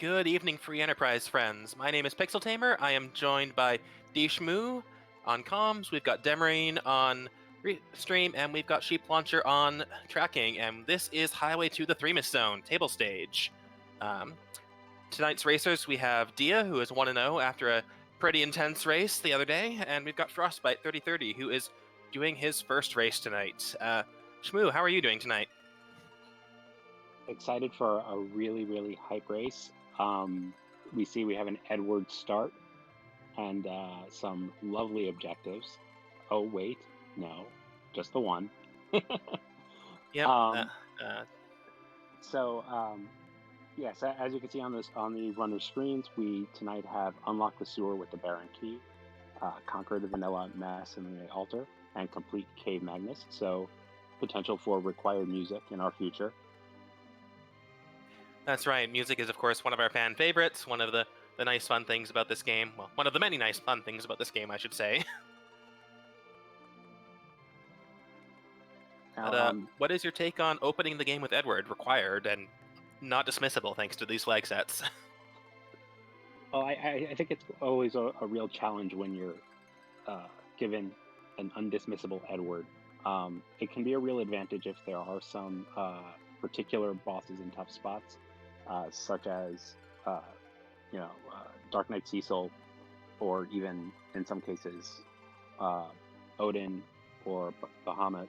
Good evening, Free Enterprise friends. My name is Pixel Tamer. I am joined by Dishmu on comms. We've got Demarine on stream, and we've got Sheep Launcher on tracking. And this is Highway to the Threemus Zone table stage. Tonight's racers, we have Dia, who is 1-0 after a pretty intense race the other day, and we've got Frostbite3030, who is doing his first race tonight. Shmoo, how are you doing tonight? Excited for a really hype race. We have an Edward start and some lovely objectives. Oh wait, no, just the one. Yep. Yes, as you can see on the runner screens, we tonight have unlocked the sewer with the Baron key, conquer the vanilla mass in the altar, and complete Cave Magnus. So potential for required music in our future. That's right. Music is, of course, one of our fan favorites. One of the nice, fun things about this game. Well, one of the many nice, fun things about this game, I should say. Now, what is your take on opening the game with Edward required and not dismissible thanks to these flag sets? Oh, I think it's always a real challenge when you're given an undismissible Edward. It can be a real advantage if there are some particular bosses in tough spots, such as Dark Knight Cecil, or even in some cases Odin or Bahamut.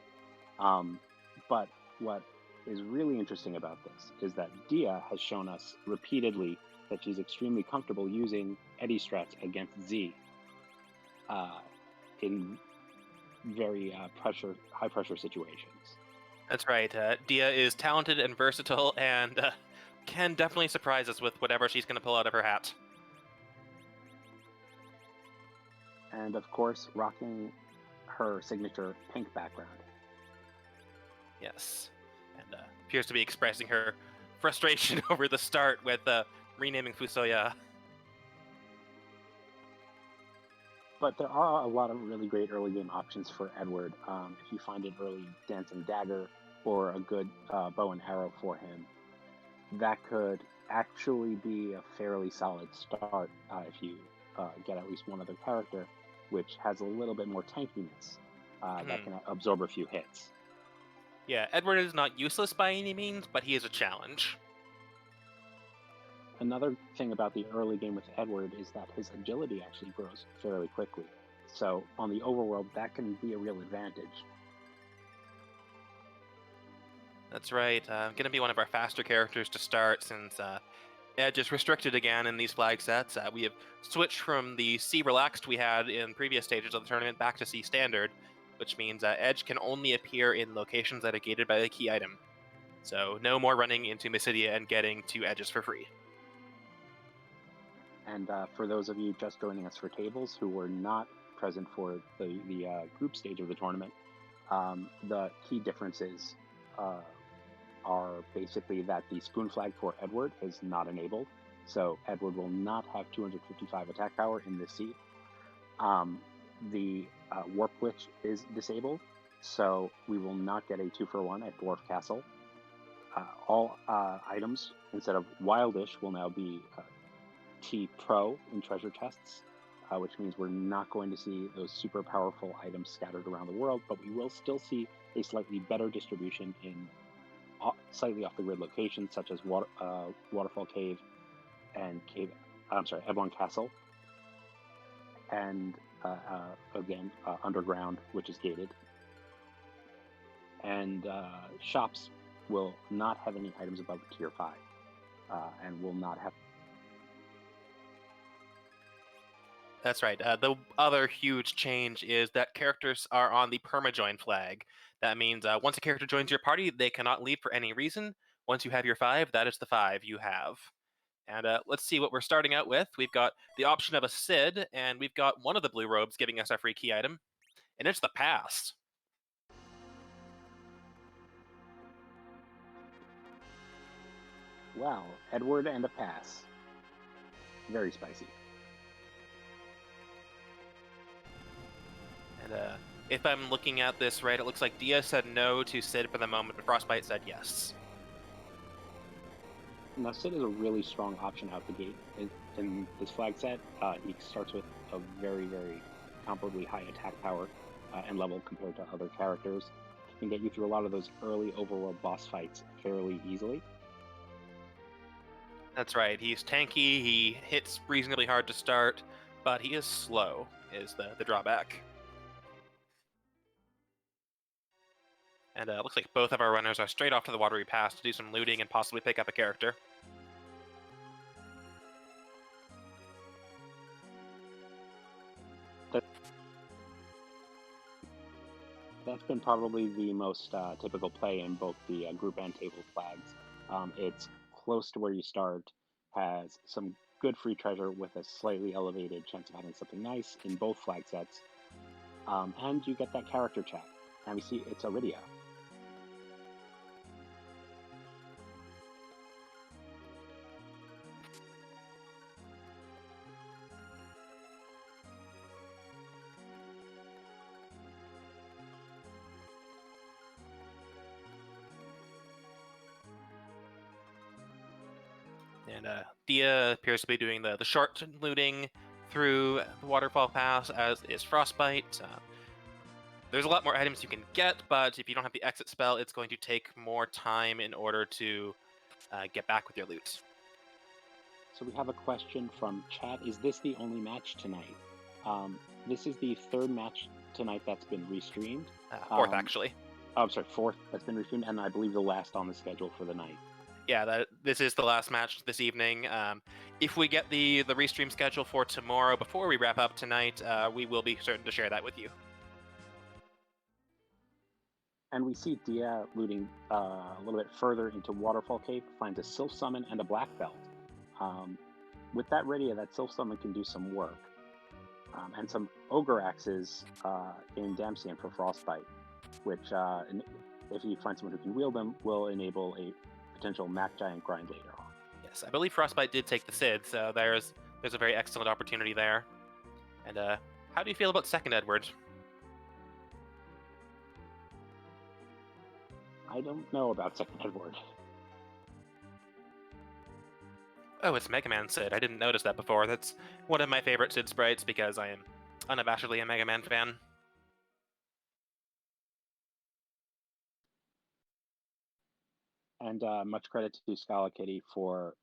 But what is really interesting about this is that Dia has shown us repeatedly that she's extremely comfortable using Eddy strats against Z in very high pressure situations. That's right. Dia is talented and versatile, and can definitely surprise us with whatever she's going to pull out of her hat. And of course, rocking her signature pink background. Yes, and appears to be expressing her frustration over the start with renaming Fusoya. But there are a lot of really great early game options for Edward. If you find an early Dancing Dagger or a good bow and arrow for him, that could actually be a fairly solid start if you get at least one other character, which has a little bit more tankiness that can absorb a few hits. Yeah, Edward is not useless by any means, but he is a challenge. Another thing about the early game with Edward is that his agility actually grows fairly quickly. So on the overworld, that can be a real advantage. That's right. Going to be one of our faster characters to start since Edge is restricted again in these flag sets. We have switched from the C relaxed we had in previous stages of the tournament back to C standard, which means Edge can only appear in locations that are gated by the key item. So no more running into Mysidia and getting 2 edges for free. And for those of you just joining us for tables who were not present for the group stage of the tournament, the key differences are basically that the spoon flag for Edward is not enabled. So Edward will not have 255 attack power in this seat. The Warp Glitch is disabled, so we will not get a 2-for-1 at Dwarf Castle. All items, instead of Wildish, will now be T Pro in treasure chests, which means we're not going to see those super powerful items scattered around the world, but we will still see a slightly better distribution in slightly off the grid locations such as Waterfall Cave and Eblon Castle, and again Underground, which is gated. And shops will not have any items above tier 5, and will not have. That's right. The other huge change is that characters are on the permajoin flag. That means once a character joins your party, they cannot leave for any reason. Once you have your 5, that is the 5 you have. And let's see what we're starting out with. We've got the option of a Sid, and we've got one of the blue robes giving us our free key item, and it's the pass. Wow, Edward and a pass. Very spicy. And if I'm looking at this right, it looks like Dia said no to Sid for the moment, but Frostbite said yes. Now, Sid is a really strong option out the gate in this flag set. He starts with a very, very comparably high attack power and level compared to other characters. He can get you through a lot of those early overworld boss fights fairly easily. That's right. He's tanky. He hits reasonably hard to start, but he is slow, is the drawback. And looks like both of our runners are straight off to the watery pass to do some looting and possibly pick up a character. That's been probably the most typical play in both the group and table flags. It's close to where you start, has some good free treasure with a slightly elevated chance of having something nice in both flag sets, and you get that character check. And we see it's Iridia. And Dia appears to be doing the short looting through the waterfall pass, as is Frostbite. There's a lot more items you can get, but if you don't have the exit spell, it's going to take more time in order to get back with your loot. So we have a question from chat. Is this the only match tonight? This is the third match tonight that's been restreamed. Fourth, actually. Oh, I'm sorry, fourth that's been restreamed, and I believe the last on the schedule for the night. Yeah, this is the last match this evening. If we get the restream schedule for tomorrow before we wrap up tonight, we will be certain to share that with you. And we see Dia looting a little bit further into Waterfall Cave, finds a Sylph Summon and a Black Belt. With that Iridia, that Sylph Summon can do some work. And some Ogre Axes in Damsian for Frostbite, which, if you find someone who can wield them, will enable a potential Mac Giant grind later on. Yes, I believe Frostbite did take the Sid, so there's a very excellent opportunity there. And how do you feel about second Edward? I don't know about second Edward. Oh, it's Mega Man Sid. I didn't notice that before. That's one of my favorite Sid sprites because I am unabashedly a Mega Man fan. And much credit to Scala Kitty for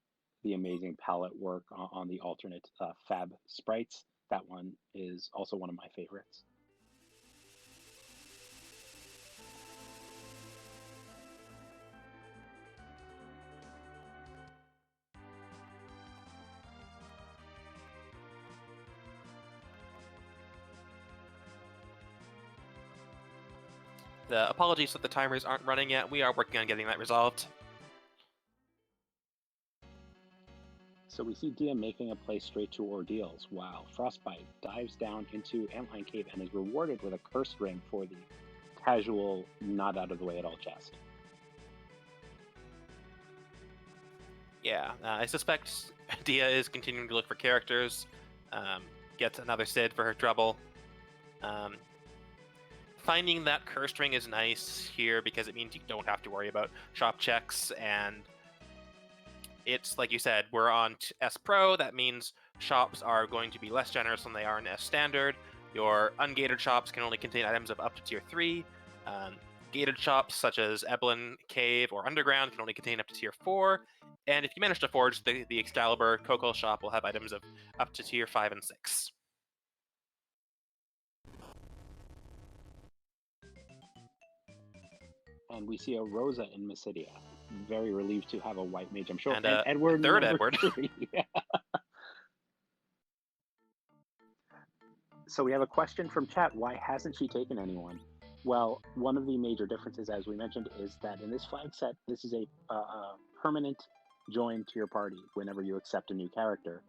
the amazing palette work on the alternate Fab sprites. That one is also one of my favorites. Apologies that the timers aren't running yet. We are working on getting that resolved. So we see Dia making a play straight to Ordeals. Wow. Frostbite dives down into Antline Cave and is rewarded with a cursed ring for the casual, not out of the way at all chest. Yeah, I suspect Dia is continuing to look for characters, gets another Sid for her trouble. Finding that cursed ring is nice here because it means you don't have to worry about shop checks, and it's like you said, we're on S Pro. That means shops are going to be less generous than they are in S Standard. Your ungated shops can only contain items of up to tier 3. Gated shops such as Eblin Cave or Underground can only contain up to tier 4. And if you manage to forge the Excalibur, Coco shop will have items of up to tier 5 and 6. And we see a Rosa in Mysidia. Very relieved to have a white mage, I'm sure. And Edward, third Edward. Yeah. So we have a question from chat. Why hasn't she taken anyone? Well, one of the major differences, as we mentioned, is that in this flag set, this is a permanent join to your party whenever you accept a new character.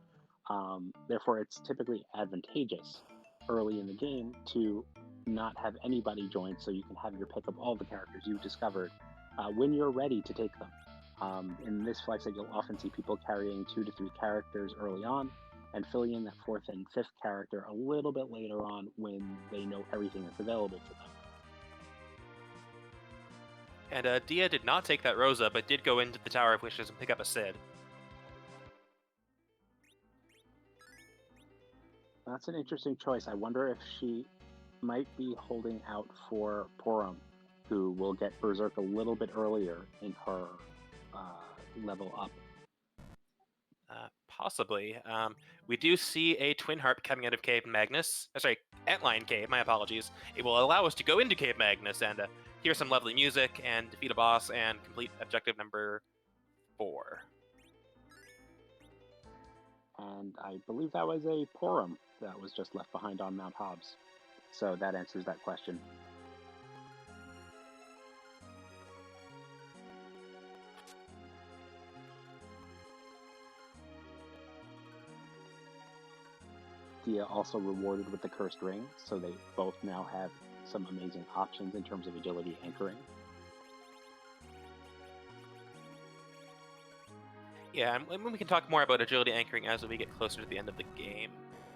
Therefore, it's typically advantageous early in the game to not have anybody join, so you can have your pick of all the characters you've discovered when you're ready to take them. In this flag set, you'll often see people carrying 2 to 3 characters early on and filling in that 4th and 5th character a little bit later on when they know everything that's available to them. And Dia did not take that Rosa, but did go into the Tower of Wishes and pick up a Sid. That's an interesting choice. I wonder if she might be holding out for Porum, who will get Berserk a little bit earlier in her level up. Possibly. We do see a Twin Harp coming out of Cave Magnus. Sorry, Antlion Cave, my apologies. It will allow us to go into Cave Magnus and hear some lovely music and defeat a boss and complete objective number 4. And I believe that was a Porum that was just left behind on Mount Hobbs. So that answers that question. Dia also rewarded with the Cursed Ring, so they both now have some amazing options in terms of agility anchoring. Yeah, and we can talk more about agility anchoring as we get closer to the end of the game.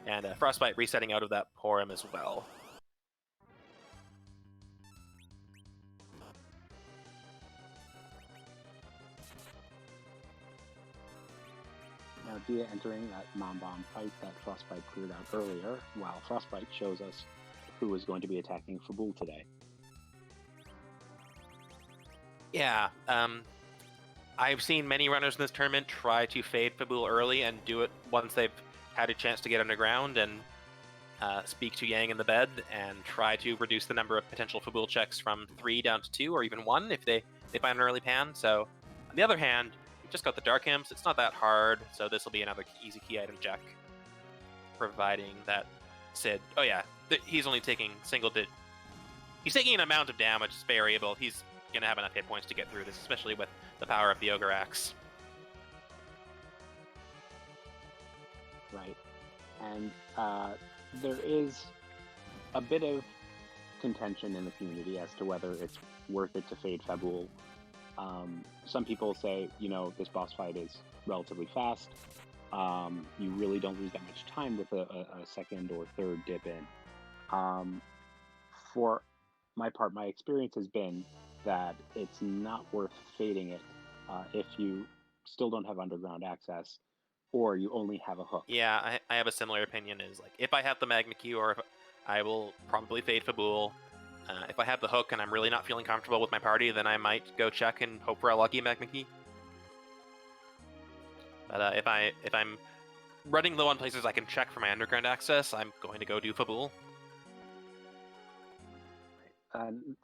And Frostbite resetting out of that Porum as well. Now Dia entering that non-bomb fight that Frostbite cleared out earlier, while Frostbite shows us who is going to be attacking Fabul today. Yeah, I've seen many runners in this tournament try to fade Fabul early and do it once they've had a chance to get underground and speak to Yang in the bed and try to reduce the number of potential Fabul checks from 3 down to 2 or even 1 if they find an early pan. So, on the other hand, we've just got the Dark Imps. It's not that hard, so this will be another easy key item check, providing that Sid... Oh yeah, he's only taking single-digit... He's taking an amount of damage, it's variable. He's going to have enough hit points to get through this, especially with the power of the Ogre Axe. Right. And there is a bit of contention in the community as to whether it's worth it to fade Fabul. Some people say, this boss fight is relatively fast. You really don't lose that much time with a second or third dip in. For my part, my experience has been that it's not worth fading it if you still don't have underground access or you only have a hook. Yeah, I have a similar opinion. Is like if I have the Magma Q, or if I will probably fade Fabul. If I have the hook and I'm really not feeling comfortable with my party, then I might go check and hope for a lucky Magma Key. But if I'm running low on places I can check for my underground access, I'm going to go do Fabul.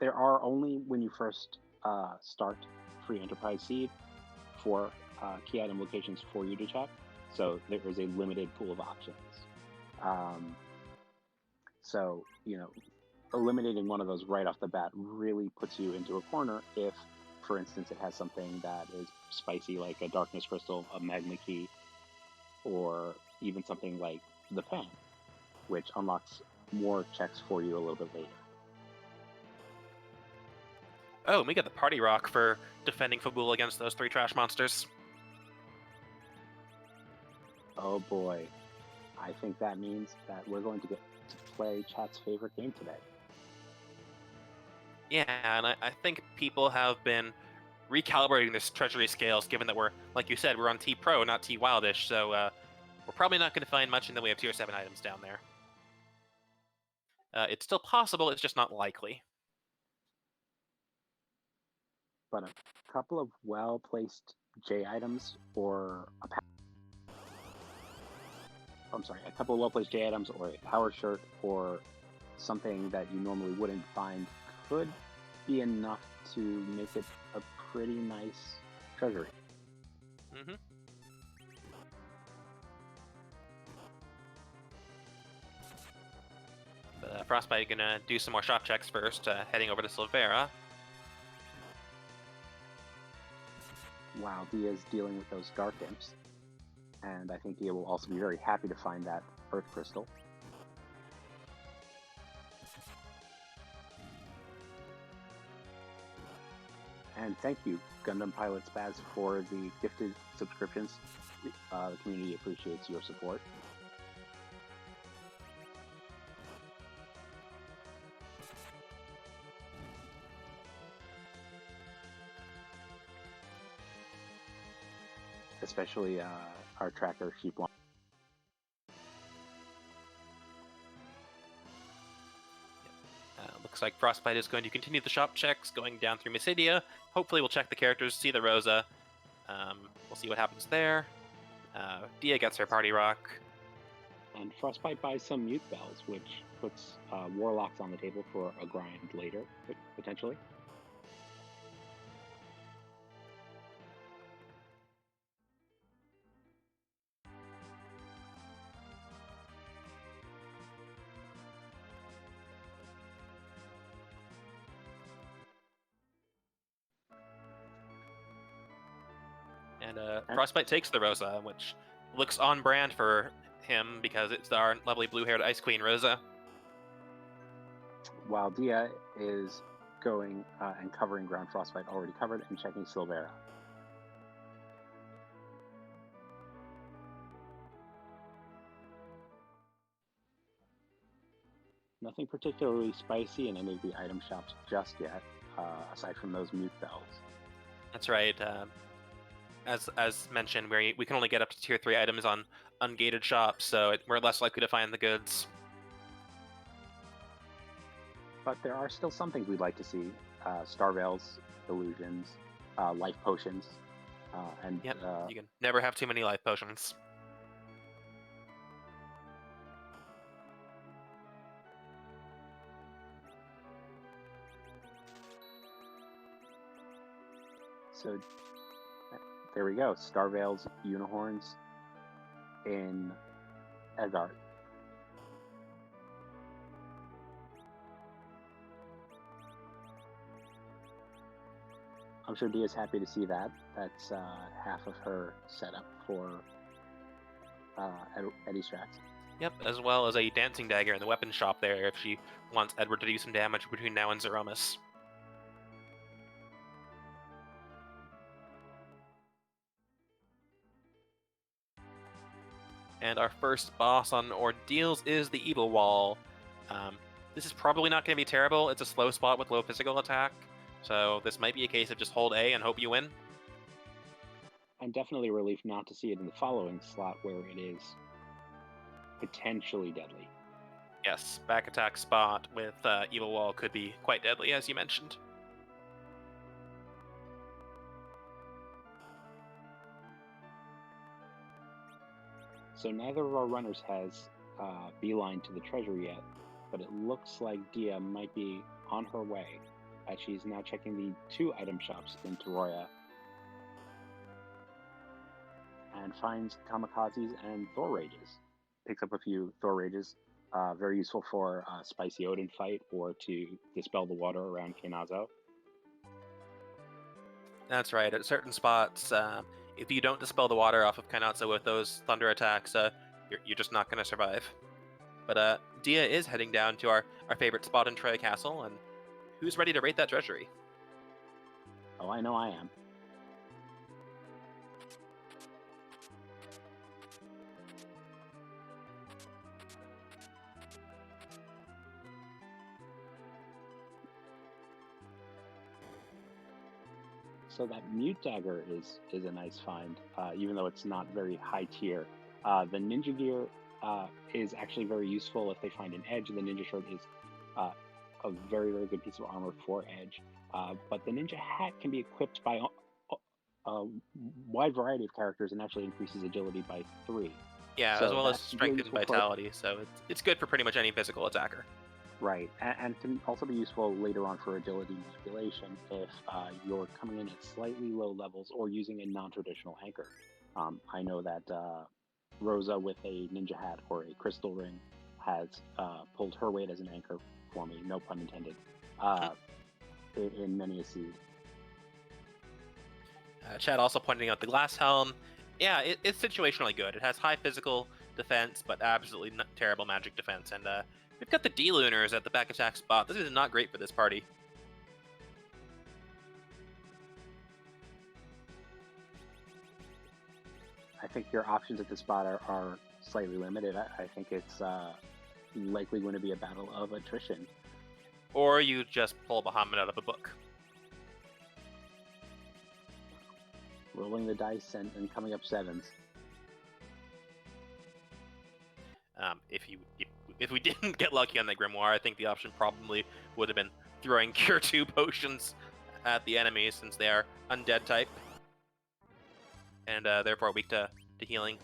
There are only, when you first start Free Enterprise Seed, 4 key item locations for you to check. So there is a limited pool of options. So, eliminating one of those right off the bat really puts you into a corner if, for instance, it has something that is spicy like a Darkness Crystal, a Magma Key, or even something like the Pen, which unlocks more checks for you a little bit later. Oh, we get the Party Rock for defending Fabul against those 3 trash monsters. Oh boy. I think that means that we're going to get to play chat's favorite game today. Yeah, and I think people have been recalibrating this treasury scales, given that we're, like you said, we're on T Pro, not T Wildish, so we're probably not going to find much in the way of Tier 7 items down there. It's still possible, it's just not likely. But a couple of well-placed J items or a couple of well-placed J items or a power shirt or something that you normally wouldn't find could be enough to make it a pretty nice treasury. Mm-hmm. But Frostbite gonna do some more shop checks first, heading over to Silvera. While Dia's dealing with those Dark Imps. And I think Dia will also be very happy to find that Earth Crystal. And thank you, Gundam Pilot Spaz, for the gifted subscriptions. The community appreciates your support. Especially our tracker, Sheep. looks like Frostbite is going to continue the shop checks, going down through Mysidia. Hopefully we'll check the characters, see the Rosa. We'll see what happens there. Dia gets her party rock. And Frostbite buys some mute bells, which puts Warlocks on the table for a grind later, potentially. And Frostbite takes the Rosa, which looks on brand for him because it's our lovely blue-haired Ice Queen Rosa. While Dia is going and covering ground Frostbite already covered and checking Silvera. Nothing particularly spicy in any of the item shops just yet, aside from those mute bells. That's right. As mentioned, we can only get up to tier 3 items on ungated shops, so we're less likely to find the goods. But there are still some things we'd like to see. Star Veils, Illusions, Life Potions, and... Yep, you can never have too many life potions. So, there we go. Star Veils, Unihorns in Eggart. I'm sure Dia's happy to see that. That's half of her setup for Eddie Strax. Yep, as well as a dancing dagger in the weapon shop there if she wants Edward to do some damage between now and Zeromus. And our first boss on Ordeals is the Evil Wall. This is probably not going to be terrible. It's a slow spot with low physical attack, so this might be a case of just hold A and hope you win. And definitely a relief not to see it in the following slot where it is potentially deadly. Yes, back attack spot with Evil Wall could be quite deadly, as you mentioned. So neither of our runners has beeline to the treasury yet, but it looks like Dia might be on her way, as she's now checking the 2 item shops in Toroya, and finds Kamikazes and Thor Rages. Picks up a few Thor Rages, very useful for Spicy Odin fight or to dispel the water around Kenazo. That's right. At certain spots, if you don't dispel the water off of Kainatsu with those thunder attacks, you're just not going to survive. But Dia is heading down to our favorite spot in Troya Castle, and who's ready to raid that treasury? Oh, I know I am. So that Mute Dagger is a nice find, even though it's not very high tier. The Ninja Gear is actually very useful if they find an edge. The Ninja Shirt is a very, very good piece of armor for edge. But the Ninja Hat can be equipped by a wide variety of characters and actually increases agility by 3. Yeah, so as well as strength and vitality, so it's good for pretty much any physical attacker. Right, and can also be useful later on for agility manipulation if you're coming in at slightly low levels or using a non-traditional anchor. I know that Rosa with a ninja hat or a crystal ring has pulled her weight as an anchor for me, no pun intended, in many a seed. Chad also pointing out the glass helm. Yeah, it's situationally good. It has high physical defense, but absolutely terrible magic defense, and we've got the D-Lunars at the back attack spot. This is not great for this party. I think your options at this spot are slightly limited. I think it's likely going to be a battle of attrition. Or you just pull Bahamut out of a book. Rolling the dice and coming up 7s. If if we didn't get lucky on that Grimoire, I think the option probably would have been throwing Cure 2 potions at the enemies, since they are undead type, and therefore weak to healing.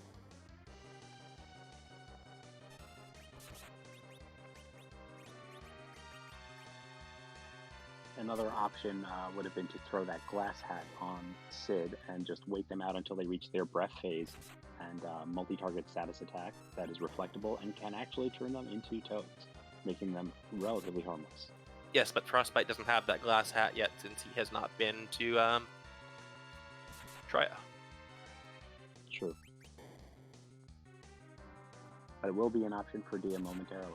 Another option would have been to throw that glass hat on Sid and just wait them out until they reach their breath phase, and multi-target status attack that is reflectable and can actually turn them into toads, making them relatively harmless. Yes, but Frostbite doesn't have that glass hat yet, since he has not been to Troya. True. But it will be an option for Dia momentarily.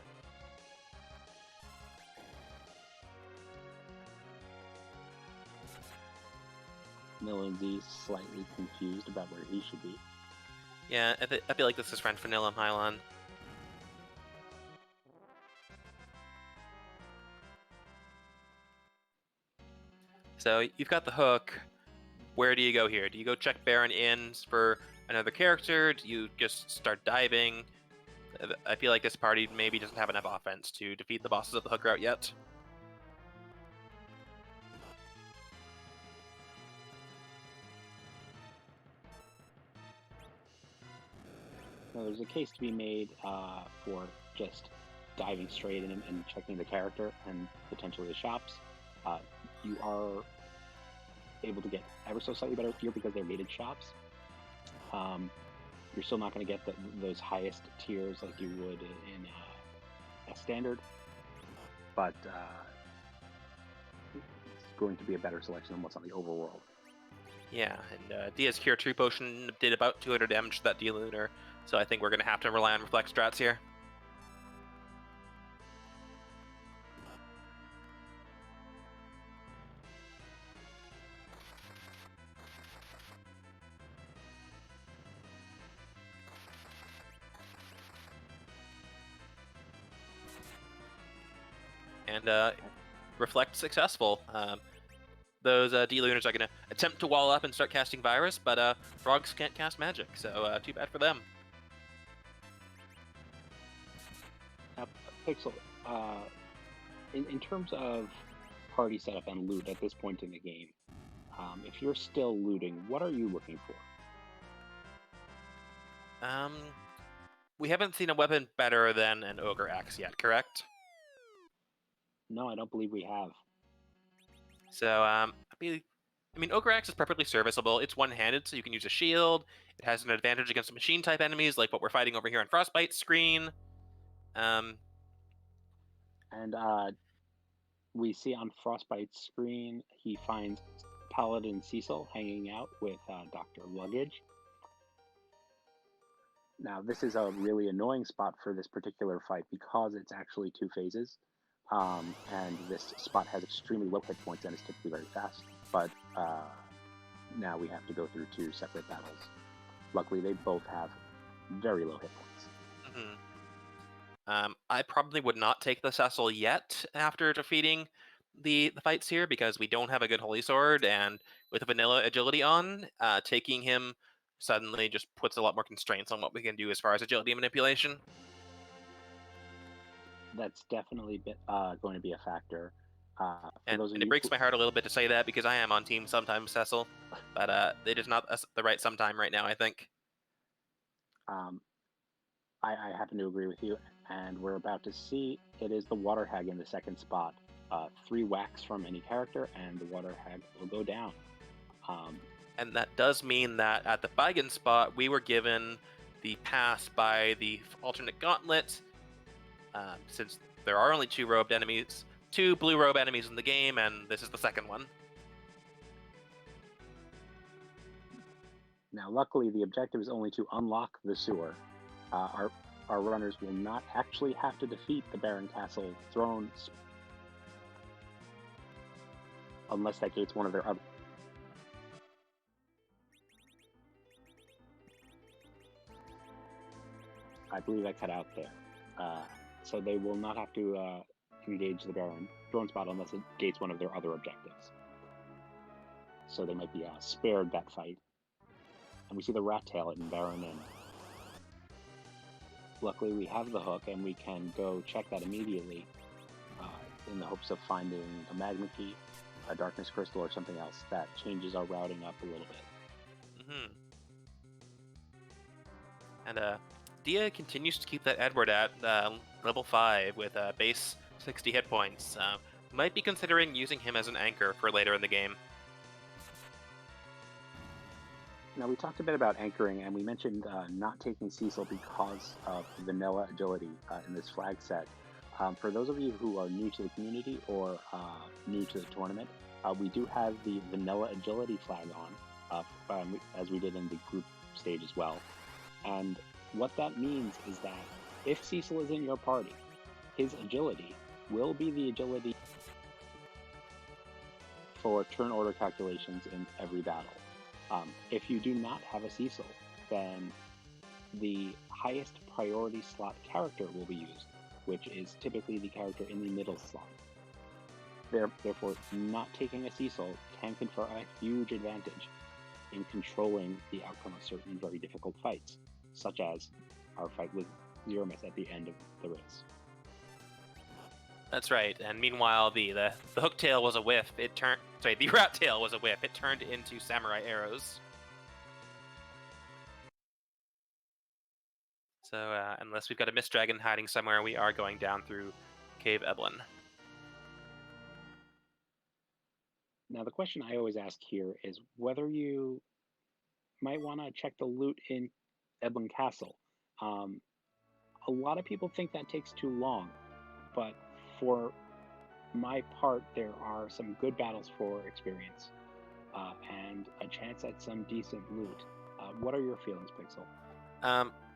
Millen's slightly confused about where he should be. Yeah, I feel like this is friend Vanilla Hylon. So you've got the hook. Where do you go here? Do you go check Baron Inns for another character? Do you just start diving? I feel like this party maybe doesn't have enough offense to defeat the bosses of the hook route yet. Now, there's a case to be made for just diving straight in and checking the character and potentially the shops. You are able to get ever so slightly better here because they're gated shops. You're still not going to get those highest tiers like you would in a standard, but it's going to be a better selection than what's on the overworld. Yeah, and Dia's Cure 2 potion did about 200 damage to that D-Lunar, so I think we're going to have to rely on Reflect strats here. And Reflect successful. Those D-Lunars are going to attempt to wall up and start casting Virus, but frogs can't cast magic, so too bad for them. Now, Pixel, in terms of party setup and loot at this point in the game, if you're still looting, what are you looking for? We haven't seen a weapon better than an Ogre Axe yet, correct? No, I don't believe we have. So, I mean, Ogre Axe is perfectly serviceable. It's one-handed, so you can use a shield. It has an advantage against machine-type enemies, like what we're fighting over here on Frostbite's screen. And we see on Frostbite's screen, he finds Paladin Cecil hanging out with Dr. Luggage. Now, this is a really annoying spot for this particular fight because it's actually 2 phases. And this spot has extremely low hit points and is typically very fast, but now we have to go through 2 separate battles. Luckily, they both have very low hit points. Mm-hmm. I probably would not take the Cecil yet after defeating the fights here, because we don't have a good Holy Sword, and with vanilla agility on, taking him suddenly just puts a lot more constraints on what we can do as far as agility manipulation. That's definitely going to be a factor. And it breaks my heart a little bit to say that, because I am on team sometimes Cecil, but it is not the right sometime right now, I think. I happen to agree with you, and we're about to see it is the Water Hag in the second spot. 3 whacks from any character, and the Water Hag will go down. And that does mean that at the Bigan spot, we were given the pass by the alternate gauntlet, since there are only 2 robed enemies, 2 blue robe enemies in the game, and this is the second one. Now, luckily, the objective is only to unlock the sewer. Our runners will not actually have to defeat the Baron Castle throne unless that gates one of their other. I believe I cut out there. So they will not have to engage the Baron throne spot unless it gates one of their other objectives. So they might be spared that fight. And we see the rat tail in Baron Inn. luckily we have the hook and we can go check that immediately in the hopes of finding a magma key, a darkness crystal, or something else that changes our routing up a little bit. Mm-hmm. And Dia continues to keep that Edward at level 5 with base 60 hit points. Might be considering using him as an anchor for later in the game. Now, we talked a bit about anchoring, and we mentioned not taking Cecil because of vanilla agility in this flag set. For those of you who are new to the community or new to the tournament, we do have the vanilla agility flag on, as we did in the group stage as well. And what that means is that if Cecil is in your party, his agility will be the agility for turn order calculations in every battle. If you do not have a Cecil, then the highest priority slot character will be used, which is typically the character in the middle slot. Therefore, not taking a Cecil can confer a huge advantage in controlling the outcome of certain very difficult fights, such as our fight with Threemus at the end of the race. That's right. And meanwhile, the hook tail was a whiff. The rat tail was a whiff. It turned into samurai arrows. So unless we've got a mist dragon hiding somewhere, we are going down through Cave Eblin. Now, the question I always ask here is whether you might want to check the loot in Eblin Castle. A lot of people think that takes too long, but for my part, there are some good battles for experience and a chance at some decent loot. What are your feelings, Pixel?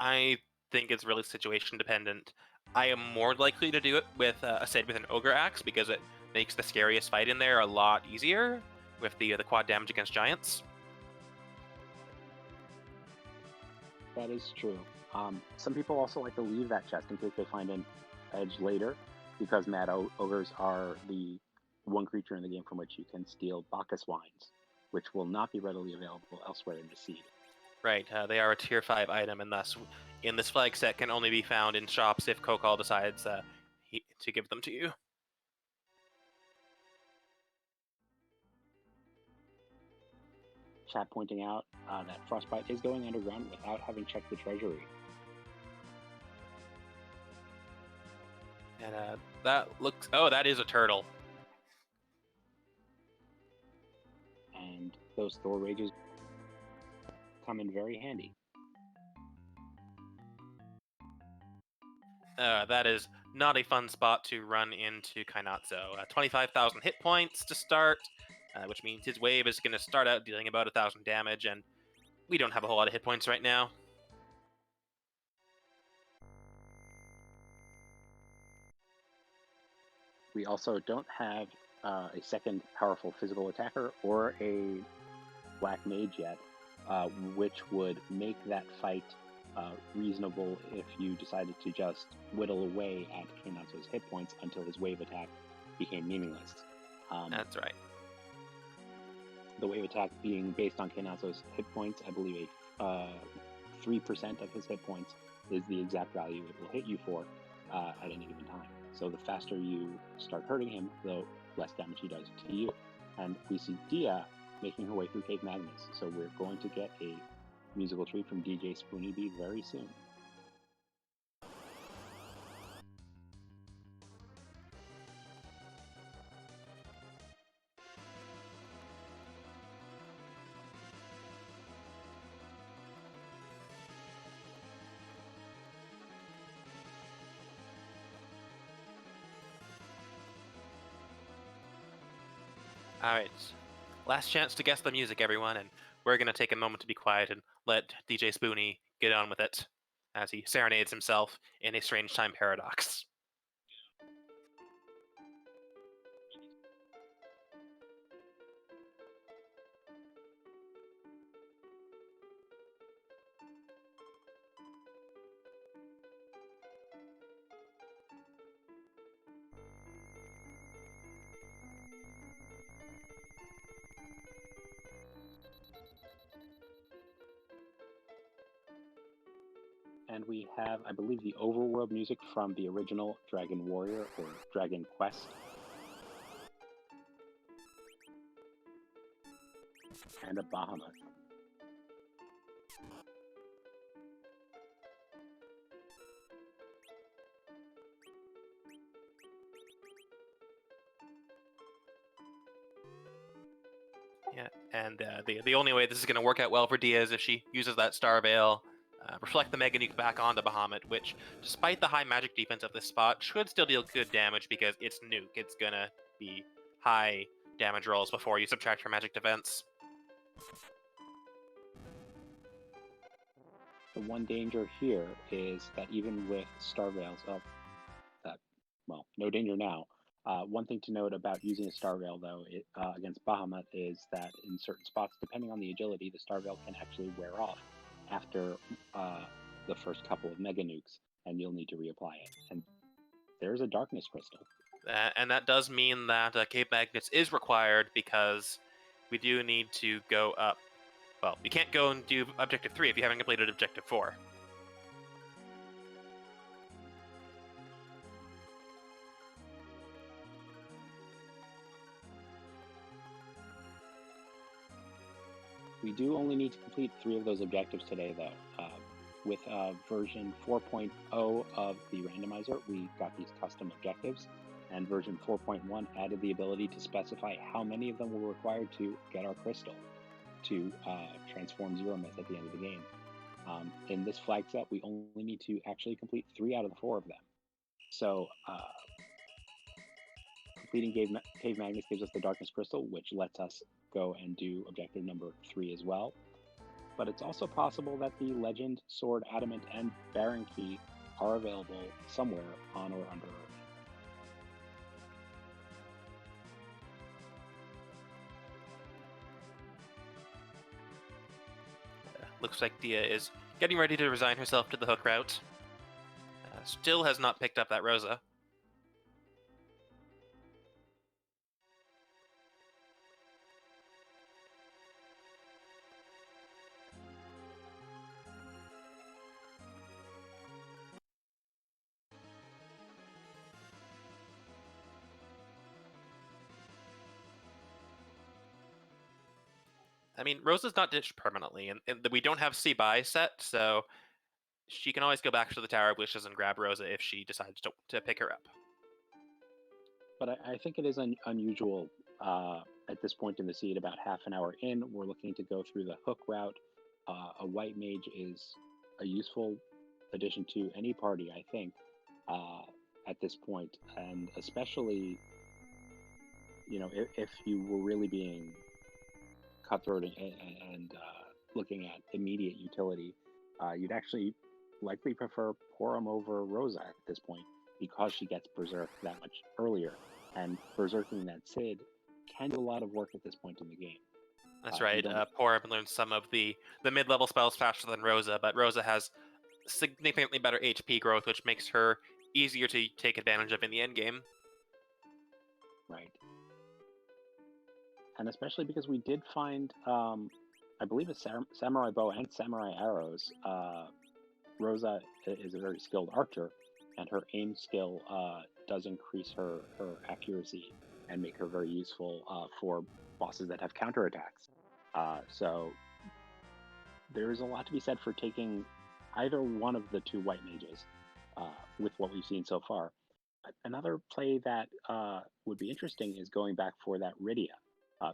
I think it's really situation dependent. I am more likely to do it with with an ogre axe because it makes the scariest fight in there a lot easier with the quad damage against giants. That is true. Some people also like to leave that chest in case they find an edge later, because mad ogres are the one creature in the game from which you can steal Bacchus wines, which will not be readily available elsewhere in the seed. Right, they are a tier 5 item, and thus in this flag set can only be found in shops if Kokal decides to give them to you. Chat pointing out that Frostbite is going underground without having checked the treasury. And that looks... Oh, that is a turtle. And those Thor Rages come in very handy. That is not a fun spot to run into Kainatsu. 25,000 hit points to start, which means his wave is going to start out dealing about 1,000 damage, and we don't have a whole lot of hit points right now. We also don't have a second powerful physical attacker or a black mage yet, which would make that fight reasonable if you decided to just whittle away at Kainatsu's hit points until his wave attack became meaningless. That's right. The wave attack being based on Kainatsu's hit points, I believe 3% of his hit points is the exact value it will hit you for at any given time. So the faster you start hurting him, the less damage he does to you. And we see Dia making her way through Cave Magnus. So we're going to get a musical treat from DJ Spoony B very soon. Alright, last chance to guess the music, everyone, and we're going to take a moment to be quiet and let DJ Spoony get on with it as he serenades himself in a strange time paradox. and we have, I believe, the overworld music from the original Dragon Warrior or Dragon Quest. And a Bahamut. Yeah, and the only way this is going to work out well for Dia is if she uses that Star Veil, reflect the Mega Nuke back onto Bahamut, which, despite the high magic defense of this spot, should still deal good damage because it's Nuke. It's going to be high damage rolls before you subtract her magic defense. The one danger here is that even with Star Veils up, well, no danger now. One thing to note about using a Star Veil, though, against Bahamut is that in certain spots, depending on the agility, the Star Veil can actually wear off after the first couple of Mega Nukes, and you'll need to reapply it. And there's a Darkness Crystal. And that does mean that Cave Magnets is required because we do need to go up. Well, you can't go and do Objective 3 if you haven't completed Objective 4. We do only need to complete 3 of those objectives today, though. With version 4.0 of the randomizer, we got these custom objectives, and version 4.1 added the ability to specify how many of them were required to get our crystal to transform Zero Myth at the end of the game. In this flag set, we only need to actually complete 3 out of the 4 of them. So completing Cave Magnus gives us the Darkness Crystal, which lets us go and do objective number 3 as well. But it's also possible that the Legend, Sword, Adamant, and Baron Key are available somewhere on or under Earth. Looks like Dia is getting ready to resign herself to the hook route. Still has not picked up that Rosa. I mean, Rosa's not ditched permanently, and we don't have C-Buy set, so she can always go back to the Tower of Wishes and grab Rosa if she decides to pick her up. But I think it is unusual at this point in the seed, about half an hour in. We're looking to go through the hook route. A white mage is a useful addition to any party, I think, at this point. And especially, if you were really being cutthroat and looking at immediate utility, you'd actually likely prefer Porum over Rosa at this point, because she gets Berserk that much earlier, and Berserking that Sid can do a lot of work at this point in the game. That's right. Porum learns some of the mid-level spells faster than Rosa, but Rosa has significantly better HP growth, which makes her easier to take advantage of in the endgame. Right. And especially because we did find, I believe, a samurai bow and samurai arrows. Rosa is a very skilled archer, and her aim skill does increase her accuracy and make her very useful for bosses that have counterattacks. So there's a lot to be said for taking either one of the 2 white mages with what we've seen so far. Another play that would be interesting is going back for that Rydia,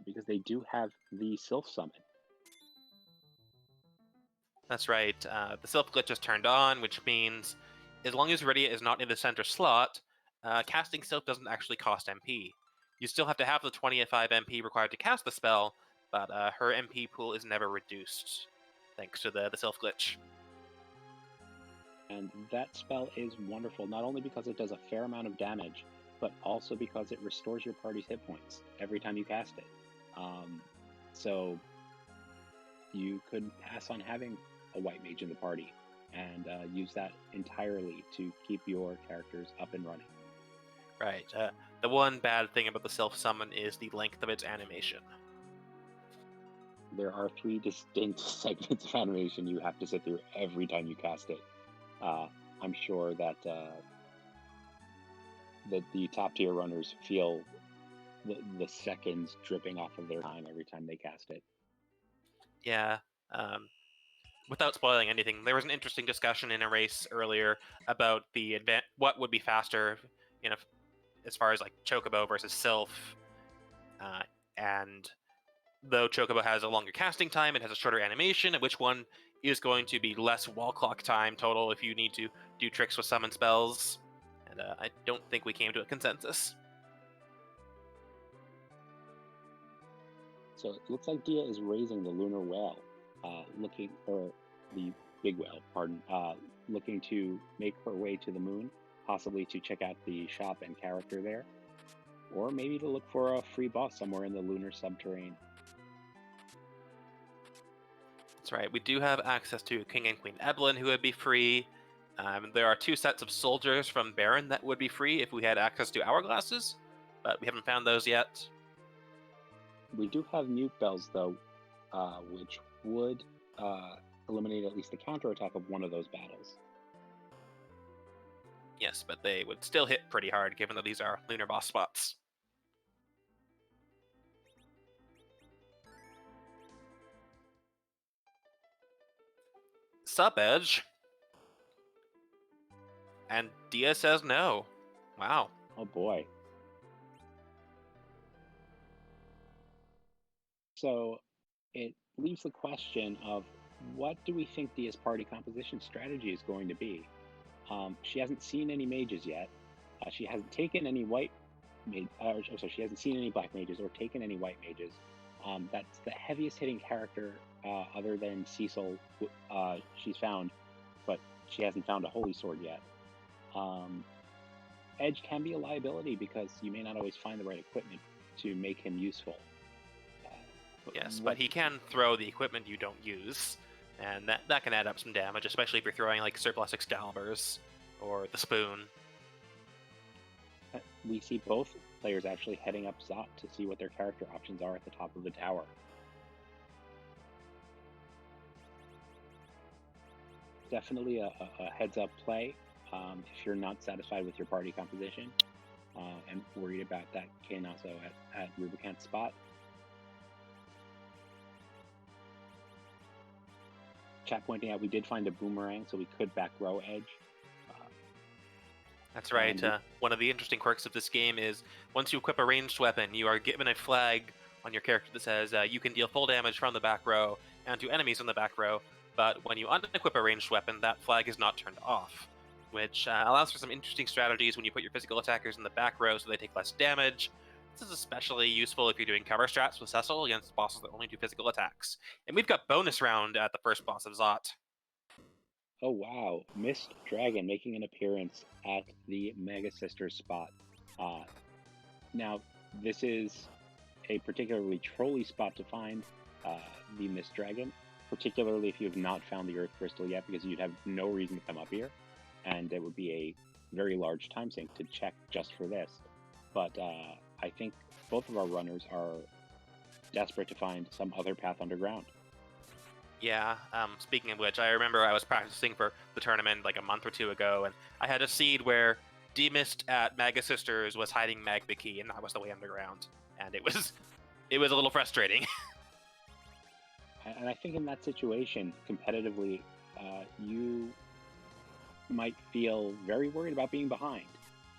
because they do have the Sylph Summon. That's right. The Sylph glitch is turned on, which means as long as Rydia is not in the center slot, casting Sylph doesn't actually cost MP. You still have to have the 25 MP required to cast the spell, but her MP pool is never reduced, thanks to the Sylph glitch. And that spell is wonderful, not only because it does a fair amount of damage, but also because it restores your party's hit points every time you cast it. So you could pass on having a white mage in the party and use that entirely to keep your characters up and running. Right. The one bad thing about the self-summon is the length of its animation. There are 3 distinct segments of animation you have to sit through every time you cast it. I'm sure that that the top tier runners feel the seconds dripping off of their time every time they cast it. Yeah. Without spoiling anything, there was an interesting discussion in a race earlier about what would be faster, you know, as far as like Chocobo versus Sylph, and though Chocobo has a longer casting time, it has a shorter animation, and which one is going to be less wall clock time total if you need to do tricks with summon spells. And I don't think we came to a consensus. So it looks like Dia is raising the lunar whale, or the big whale, pardon, looking to make her way to the moon, possibly to check out the shop and character there, or maybe to look for a free boss somewhere in the lunar subterranean. That's right. We do have access to King and Queen Evelyn, who would be free. There are 2 sets of soldiers from Baron that would be free if we had access to hourglasses, but we haven't found those yet. We do have mute bells, though, which would eliminate at least the counterattack of one of those battles. Yes, but they would still hit pretty hard, given that these are lunar boss spots. Sup, Edge? And Dia says no. Wow. Oh boy. So it leaves the question of what do we think Dia's party composition strategy is going to be? She hasn't seen any mages yet. She hasn't taken any white she hasn't seen any black mages or taken any white mages. That's the heaviest hitting character other than Cecil she's found, but she hasn't found a holy sword yet. Edge can be a liability because you may not always find the right equipment to make him useful. Yes, but he can throw the equipment you don't use, and that can add up some damage, especially if you're throwing like surplus Excaliburs or the spoon. We see both players actually heading up Zot to see what their character options are at the top of the tower. Definitely a heads up play if you're not satisfied with your party composition and worried about that Kanaso at Rubicant's spot. Chat pointing out we did find a boomerang, so we could back row Edge. That's right. One of the interesting quirks of this game is once you equip a ranged weapon, you are given a flag on your character that says you can deal full damage from the back row and to enemies in the back row, but when you unequip a ranged weapon, that flag is not turned off, which allows for some interesting strategies when you put your physical attackers in the back row so they take less damage. This is especially useful if you're doing cover strats with Cecil against bosses that only do physical attacks. And we've got bonus round at the first boss of Zot. Oh wow, Mist Dragon making an appearance at the Mega Sisters spot. Now, this is a particularly trolly spot to find the Mist Dragon, particularly if you have not found the Earth Crystal yet, because you'd have no reason to come up here, and it would be a very large time sink to check just for this. But I think both of our runners are desperate to find some other path underground. Yeah, speaking of which, I remember I was practicing for the tournament like a month or 2 ago, and I had a seed where D-Mist at Mega Sisters was hiding Magma Key, and that was the way underground. And it was a little frustrating. And I think in that situation, competitively, you might feel very worried about being behind.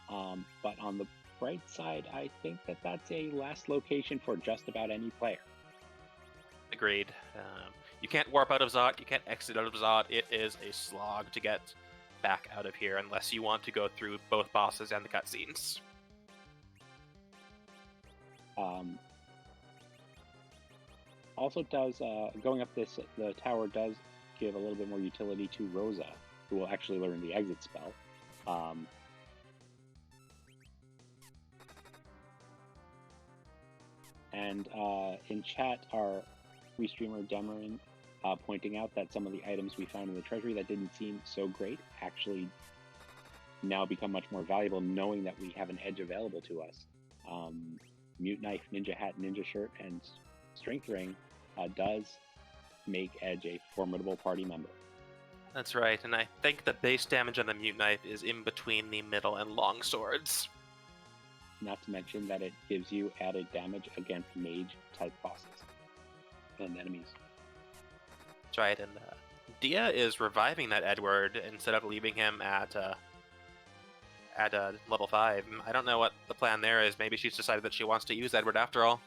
But on the bright side, I think that that's a last location for just about any player. Agreed. You can't warp out of Zot, you can't exit out of Zot. It is a slog to get back out of here unless you want to go through both bosses and the cutscenes. Also does, going up the tower does give a little bit more utility to Rosa, who will actually learn the exit spell. And in chat, our free streamer Demarin pointing out that some of the items we found in the treasury that didn't seem so great actually now become much more valuable, knowing that we have an edge available to us. Mute Knife, Ninja Hat, Ninja Shirt, and Strength Ring does make Edge a formidable party member. That's right, and I think the base damage on the Mute Knife is in between the middle and long swords. Not to mention that it gives you added damage against mage-type bosses and enemies. That's right, and Dia is reviving that Edward instead of leaving him at level 5. I don't know what the plan there is. Maybe she's decided that she wants to use Edward after all.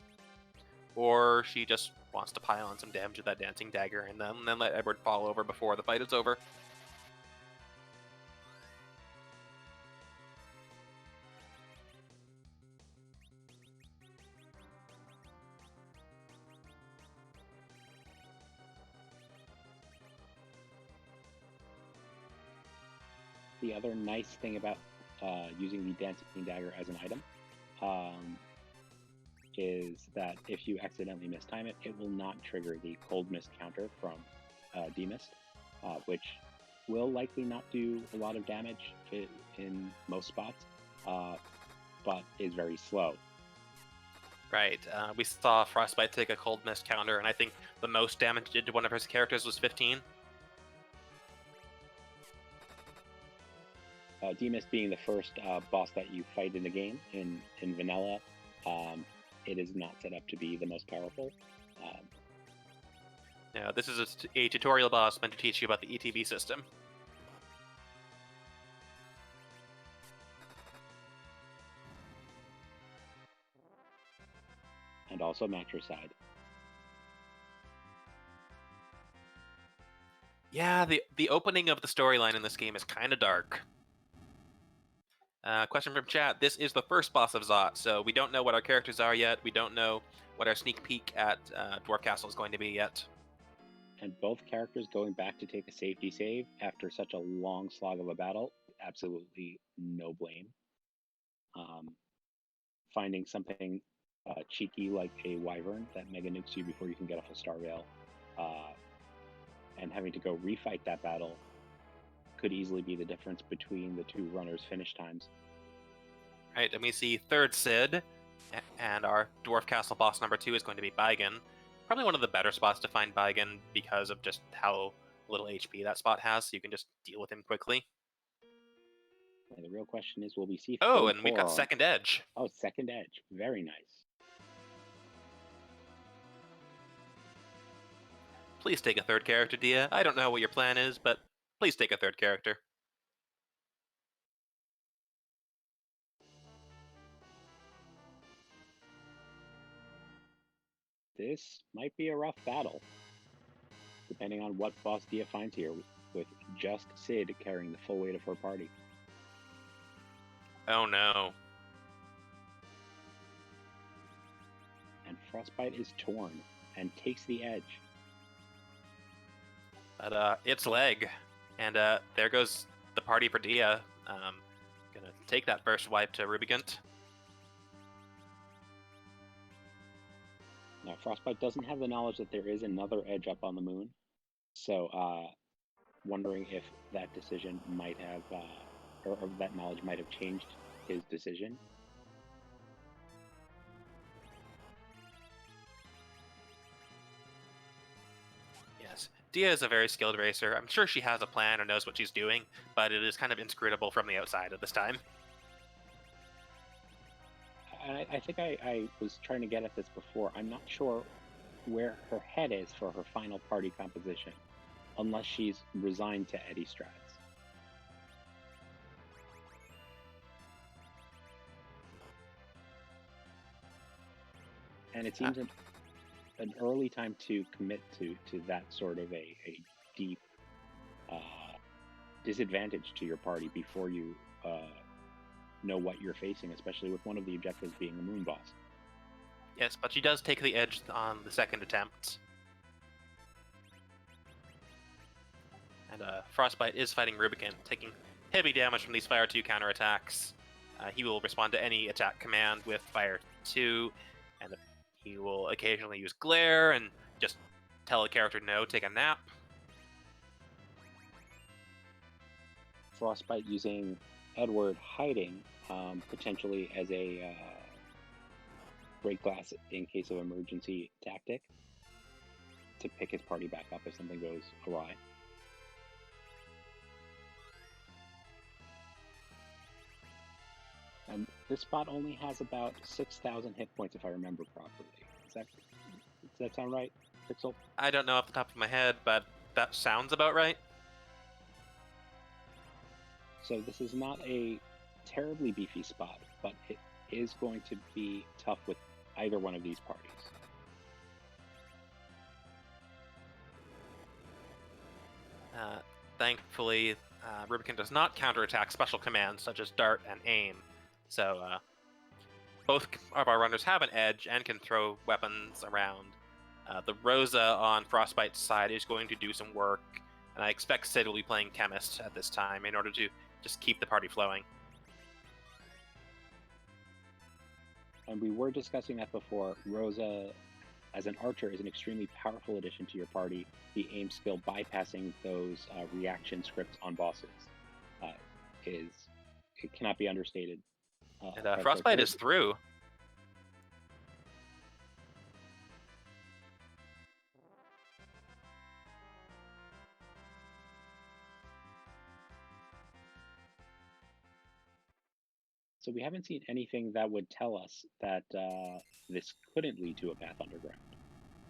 Or she just wants to pile on some damage with that Dancing Dagger and then let Edward fall over before the fight is over. The other nice thing about using the Dancing Dagger as an item is that if you accidentally mistime it, it will not trigger the Cold Mist counter from Demist, which will likely not do a lot of damage in most spots, but is very slow. Right, we saw Frostbite take a Cold Mist counter, and I think the most damage it did to one of his characters was 15. Demist being the first boss that you fight in the game in vanilla, it is not set up to be the most powerful. Now, this is a tutorial boss meant to teach you about the ETB system. And also matricide. Yeah, the opening of the storyline in this game is kind of dark. Question from chat. This is the first boss of Zot, so we don't know what our characters are yet. We don't know what our sneak peek at Dwarf Castle is going to be yet. And both characters going back to take a safety save after such a long slog of a battle, absolutely no blame. Finding something cheeky like a Wyvern that mega nukes you before you can get off a Star Rail, and having to go refight that battle could easily be the difference between the two runners' finish times. Right, and we see third Sid, and our Dwarf Castle boss number 2 is going to be Baigan. Probably one of the better spots to find Baigan because of just how little HP that spot has, so you can just deal with him quickly. And the real question is, will we see? Oh, and we've got Second Edge. Oh, Second Edge, very nice. Please take a third character, Dia. I don't know what your plan is, but please take a third character. This might be a rough battle, depending on what boss Dia finds here, with just Sid carrying the full weight of her party. Oh no. And Frostbite is torn and takes the edge. But it's leg. And there goes the party for Dia. Gonna take that first wipe to Rubigant. Now, Frostbite doesn't have the knowledge that there is another edge up on the moon, so wondering if that decision might have, or that knowledge might have changed his decision. Yes, Dia is a very skilled racer. I'm sure she has a plan or knows what she's doing, but it is kind of inscrutable from the outside at this time. I think I was trying to get at this before. I'm not sure where her head is for her final party composition, unless she's resigned to Eddie Strats. And it seems an early time to commit to that sort of a deep disadvantage to your party before you know what you're facing, especially with one of the objectives being a moon boss. Yes, but she does take the edge on the second attempt. And Frostbite is fighting Rubicon, taking heavy damage from these Fire 2 counterattacks. He will respond to any attack command with Fire 2, and he will occasionally use Glare and just tell a character no, take a nap. Frostbite using Edward hiding, potentially as a break glass in case of emergency tactic to pick his party back up if something goes awry. This spot only has about 6,000 hit points, if I remember properly. Does that sound right, Pixel? I don't know off the top of my head, but that sounds about right. So this is not a terribly beefy spot, but it is going to be tough with either one of these parties. Thankfully, Rubicon does not counterattack special commands such as Dart and Aim, so both of our runners have an edge and can throw weapons around. The Rosa on Frostbite's side is going to do some work, and I expect Sid will be playing Chemist at this time in order to just keep the party flowing. And we were discussing that before. Rosa, as an archer, is an extremely powerful addition to your party. The aim skill bypassing those reaction scripts on bosses it cannot be understated. And Frostbite is through. So we haven't seen anything that would tell us that this couldn't lead to a path underground.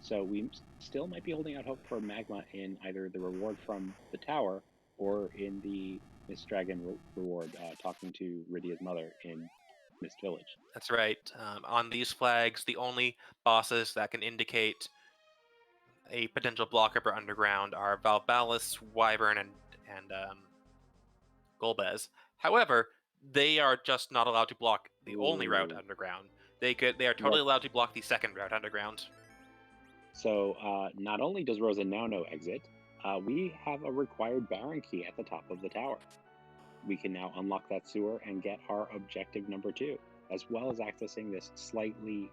So we still might be holding out hope for magma in either the reward from the tower or in the Mist Dragon reward, talking to Rydia's mother in Mist Village. That's right. On these flags, the only bosses that can indicate a potential blocker for underground are Valvalis, Wyvern, and Golbez. However, they are just not allowed to block the only route underground. They are totally allowed to block the second route underground. So not only does Rosa now know exit, we have a required Baron key at the top of the tower. We can now unlock that sewer and get our objective number 2, as well as accessing this slightly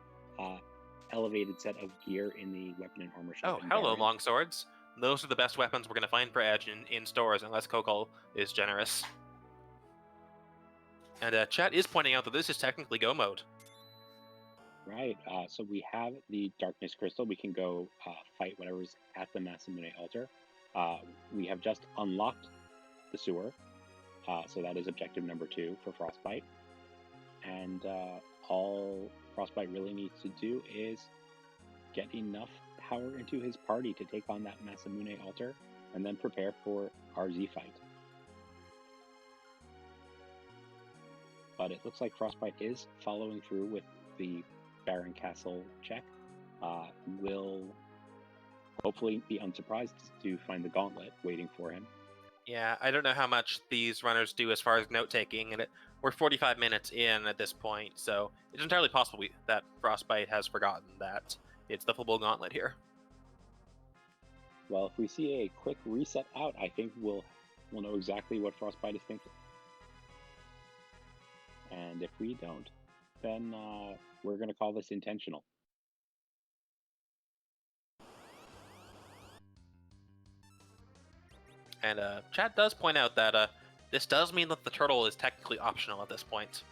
elevated set of gear in the weapon and armor shop. Oh, hello, longswords. Those are the best weapons we're going to find for Edge in stores, unless Kokol is generous. And chat is pointing out that this is technically go mode. Right, so we have the Darkness Crystal. We can go fight whatever's at the Masamune altar. We have just unlocked the sewer, so that is objective number 2 for Frostbite. And all Frostbite really needs to do is get enough power into his party to take on that Masamune altar, and then prepare for our Z fight. But it looks like Frostbite is following through with the Baron Castle check. Will hopefully be unsurprised to find the gauntlet waiting for him. Yeah, I don't know how much these runners do as far as note-taking, and we're 45 minutes in at this point, so it's entirely possible that Frostbite has forgotten that it's the full gauntlet here. Well, if we see a quick reset out, I think we'll know exactly what Frostbite is thinking. And if we don't, then we're going to call this intentional. And chat does point out that this does mean that the turtle is technically optional at this point.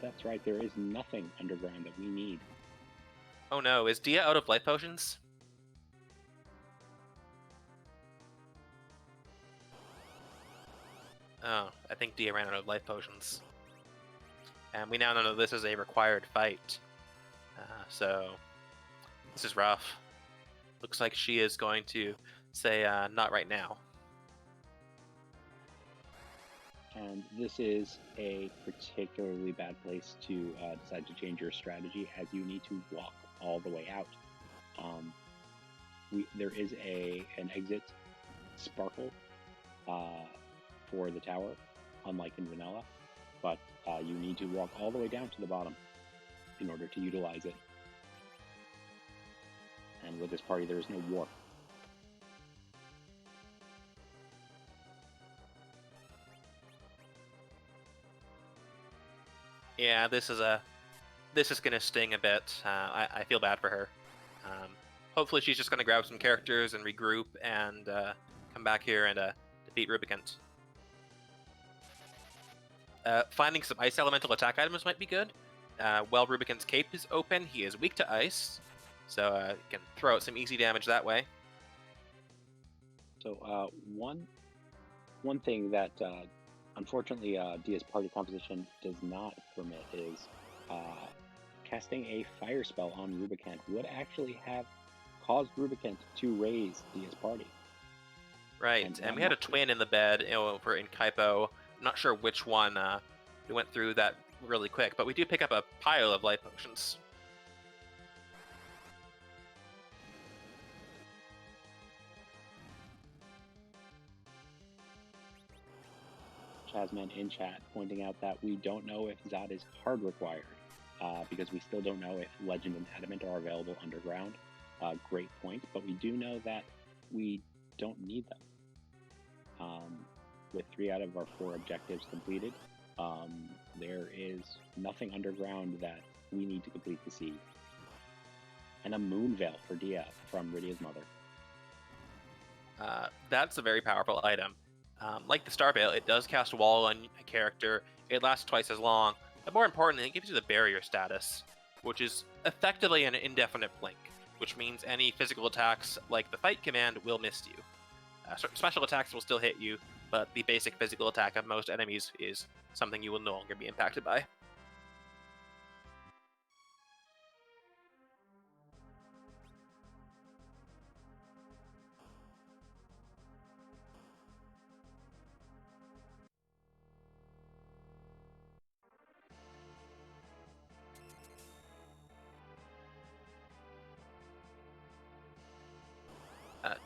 That's right, there is nothing underground that we need. Oh no, is Dia out of life potions? Oh, I think Dia ran out of life potions. And we now know that this is a required fight. So, this is rough. Looks like she is going to say, not right now. And this is a particularly bad place to decide to change your strategy, as you need to walk all the way out. There is an exit sparkle for the tower, unlike in vanilla, but you need to walk all the way down to the bottom in order to utilize it. And with this party, there is no warp. Yeah, this is gonna sting a bit. I feel bad for her. Hopefully she's just gonna grab some characters and regroup and come back here and defeat Rubicant. Finding some ice elemental attack items might be good. While Rubicant's cape is open, he is weak to ice, so you can throw out some easy damage that way. So one thing that unfortunately, Dia's party composition does not permit is casting a fire spell on Rubicant would actually have caused Rubicant to raise Dia's party. Right, and we had a twin in the bed over in Kaipo. I'm not sure which one. We went through that really quick, but we do pick up a pile of life potions. Chasman in chat pointing out that we don't know if Zod is hard required because we still don't know if Legend and Adamant are available underground. Great point, but we do know that we don't need them. With 3 out of our 4 objectives completed, there is nothing underground that we need to complete to see. And a moon veil for Dia from Rydia's mother. That's a very powerful item. Like the Star Veil, it does cast a wall on a character. It lasts twice as long, but more importantly, it gives you the barrier status, which is effectively an indefinite blink, which means any physical attacks like the fight command will miss you. Certain special attacks will still hit you, but the basic physical attack of most enemies is something you will no longer be impacted by.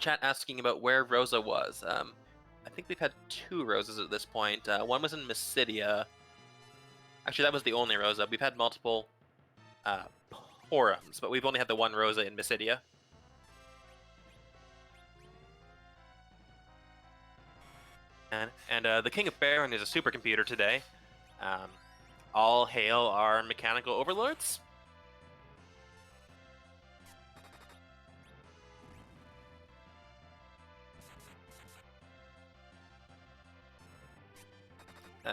Chat asking about where Rosa was. I think we've had 2 Rosas at this point. One was in Mysidia. Actually, that was the only Rosa. We've had multiple Porums, but we've only had the one Rosa in Mysidia. And the King of Baron is a supercomputer today. All hail our mechanical overlords.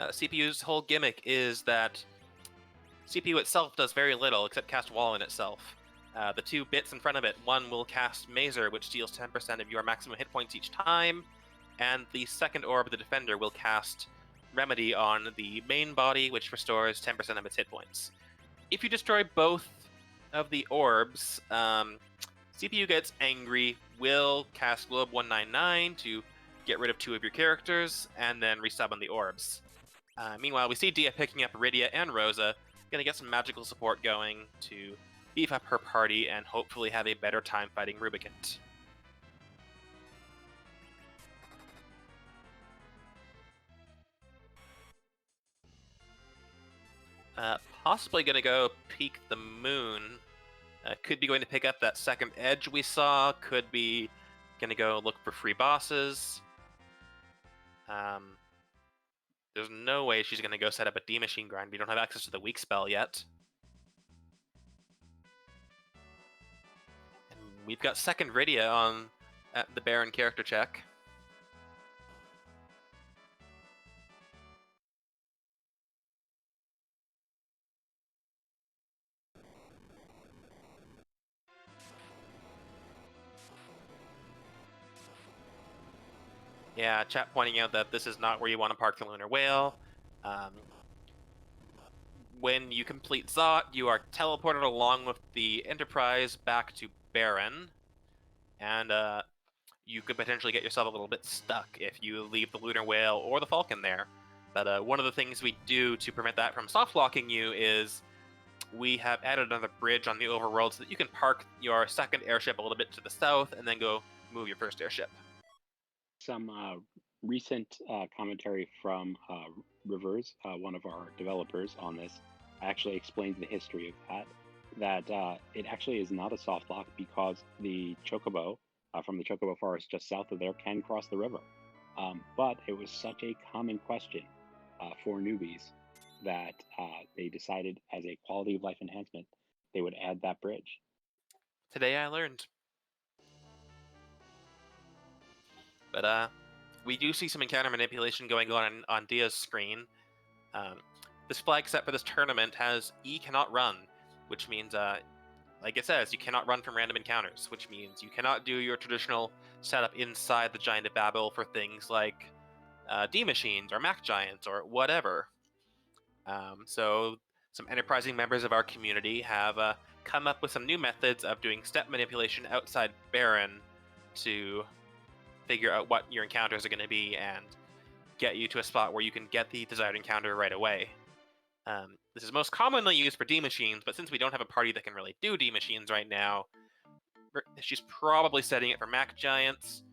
CPU's whole gimmick is that CPU itself does very little except cast wall in itself. The 2 bits in front of it, one will cast Mazer, which deals 10% of your maximum hit points each time, and the second orb, the Defender, will cast Remedy on the main body, which restores 10% of its hit points. If you destroy both of the orbs, CPU gets angry, will cast Globe 199 to get rid of 2 of your characters, and then resummon the orbs. Meanwhile, we see Dia picking up Rydia and Rosa, gonna get some magical support going to beef up her party and hopefully have a better time fighting Rubicant. Possibly gonna go peek the moon. Could be going to pick up that second edge we saw, could be gonna go look for free bosses. There's no way she's going to go set up a D-Machine grind. We don't have access to the weak spell yet. And we've got second Rydia on at the Baron character check. Yeah, chat pointing out that this is not where you want to park the Lunar Whale. When you complete Zot, you are teleported along with the Enterprise back to Baron, and you could potentially get yourself a little bit stuck if you leave the Lunar Whale or the Falcon there. But one of the things we do to prevent that from soft-locking you is we have added another bridge on the overworld so that you can park your second airship a little bit to the south and then go move your first airship. Some recent commentary from Rivers, one of our developers on this, actually explains the history of that it actually is not a soft lock because the Chocobo from the Chocobo Forest just south of there can cross the river. But it was such a common question for newbies that they decided as a quality of life enhancement, they would add that bridge. Today I learned. But we do see some encounter manipulation going on Dia's screen. This flag set for this tournament has E cannot run, which means, like it says, you cannot run from random encounters, which means you cannot do your traditional setup inside the Giant of Babel for things like D-Machines or Mac Giants or whatever. So some enterprising members of our community have come up with some new methods of doing step manipulation outside Baron to figure out what your encounters are going to be and get you to a spot where you can get the desired encounter right away. This is most commonly used for D-Machines, but since we don't have a party that can really do D-Machines right now, she's probably setting it for Mac Giants.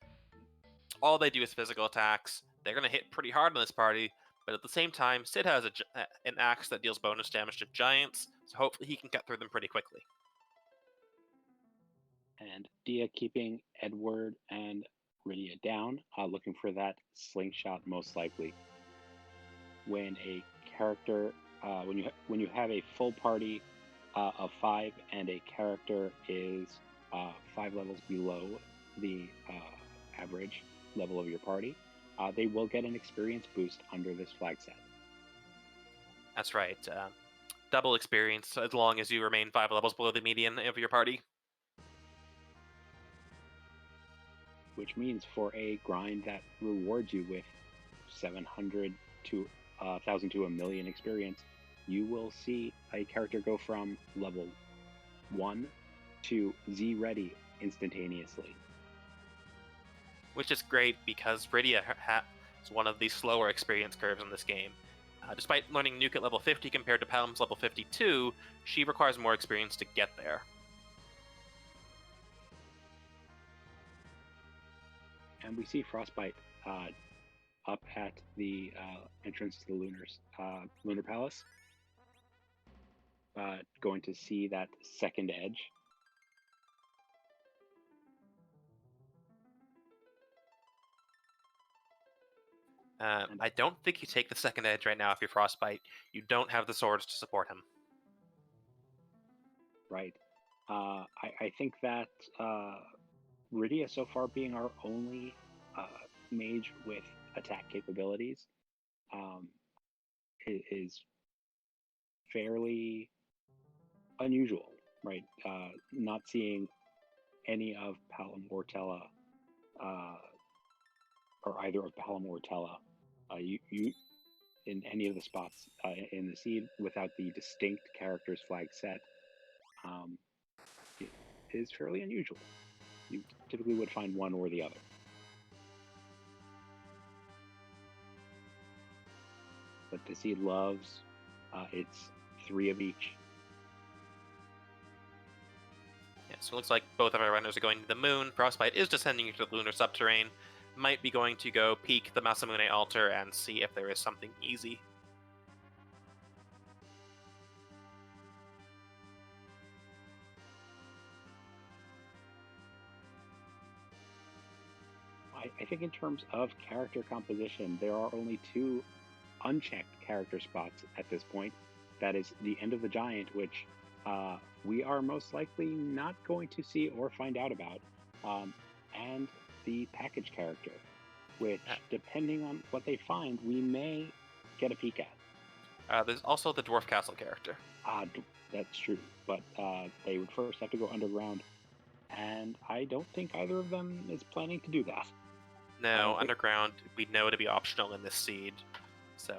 All they do is physical attacks. They're going to hit pretty hard on this party, but at the same time, Sid has an axe that deals bonus damage to giants, so hopefully he can cut through them pretty quickly. And Dia keeping Edward and Rydia down, looking for that slingshot most likely. When a character, when you have a full party of 5 and a character is 5 levels below the average level of your party, they will get an experience boost under this flag set. That's right. Double experience as long as you remain 5 levels below the median of your party. Which means for a grind that rewards you with 700 to 1,000 to 1,000,000 experience, you will see a character go from level 1 to Z ready instantaneously. Which is great because Rydia is one of the slower experience curves in this game. Despite learning Nuke at level 50 compared to Palm's level 52, she requires more experience to get there. And we see Frostbite up at the entrance to the Lunar Palace, going to see that second edge. I don't think you take the second edge right now if you're Frostbite. You don't have the swords to support him. Right. I think that Rydia so far being our only mage with attack capabilities is fairly unusual, right? Not seeing any of Palom or Tella, or either of Palom or Tella, you in any of the spots in the seed without the distinct characters flag set, it is fairly unusual. You typically would find one or the other. But the seed loves its 3 of each. Yeah, so it looks like both of our runners are going to the moon. Frostbite is descending into the lunar subterrane. Might be going to go peek the Masamune altar and see if there is something easy. I think in terms of character composition, there are only 2 unchecked character spots at this point. That is the End of the Giant, which we are most likely not going to see or find out about, and the package character, which, depending on what they find, we may get a peek at. There's also the Dwarf Castle character. That's true, but they would first have to go underground, and I don't think either of them is planning to do that. No, underground we know to be optional in this seed, so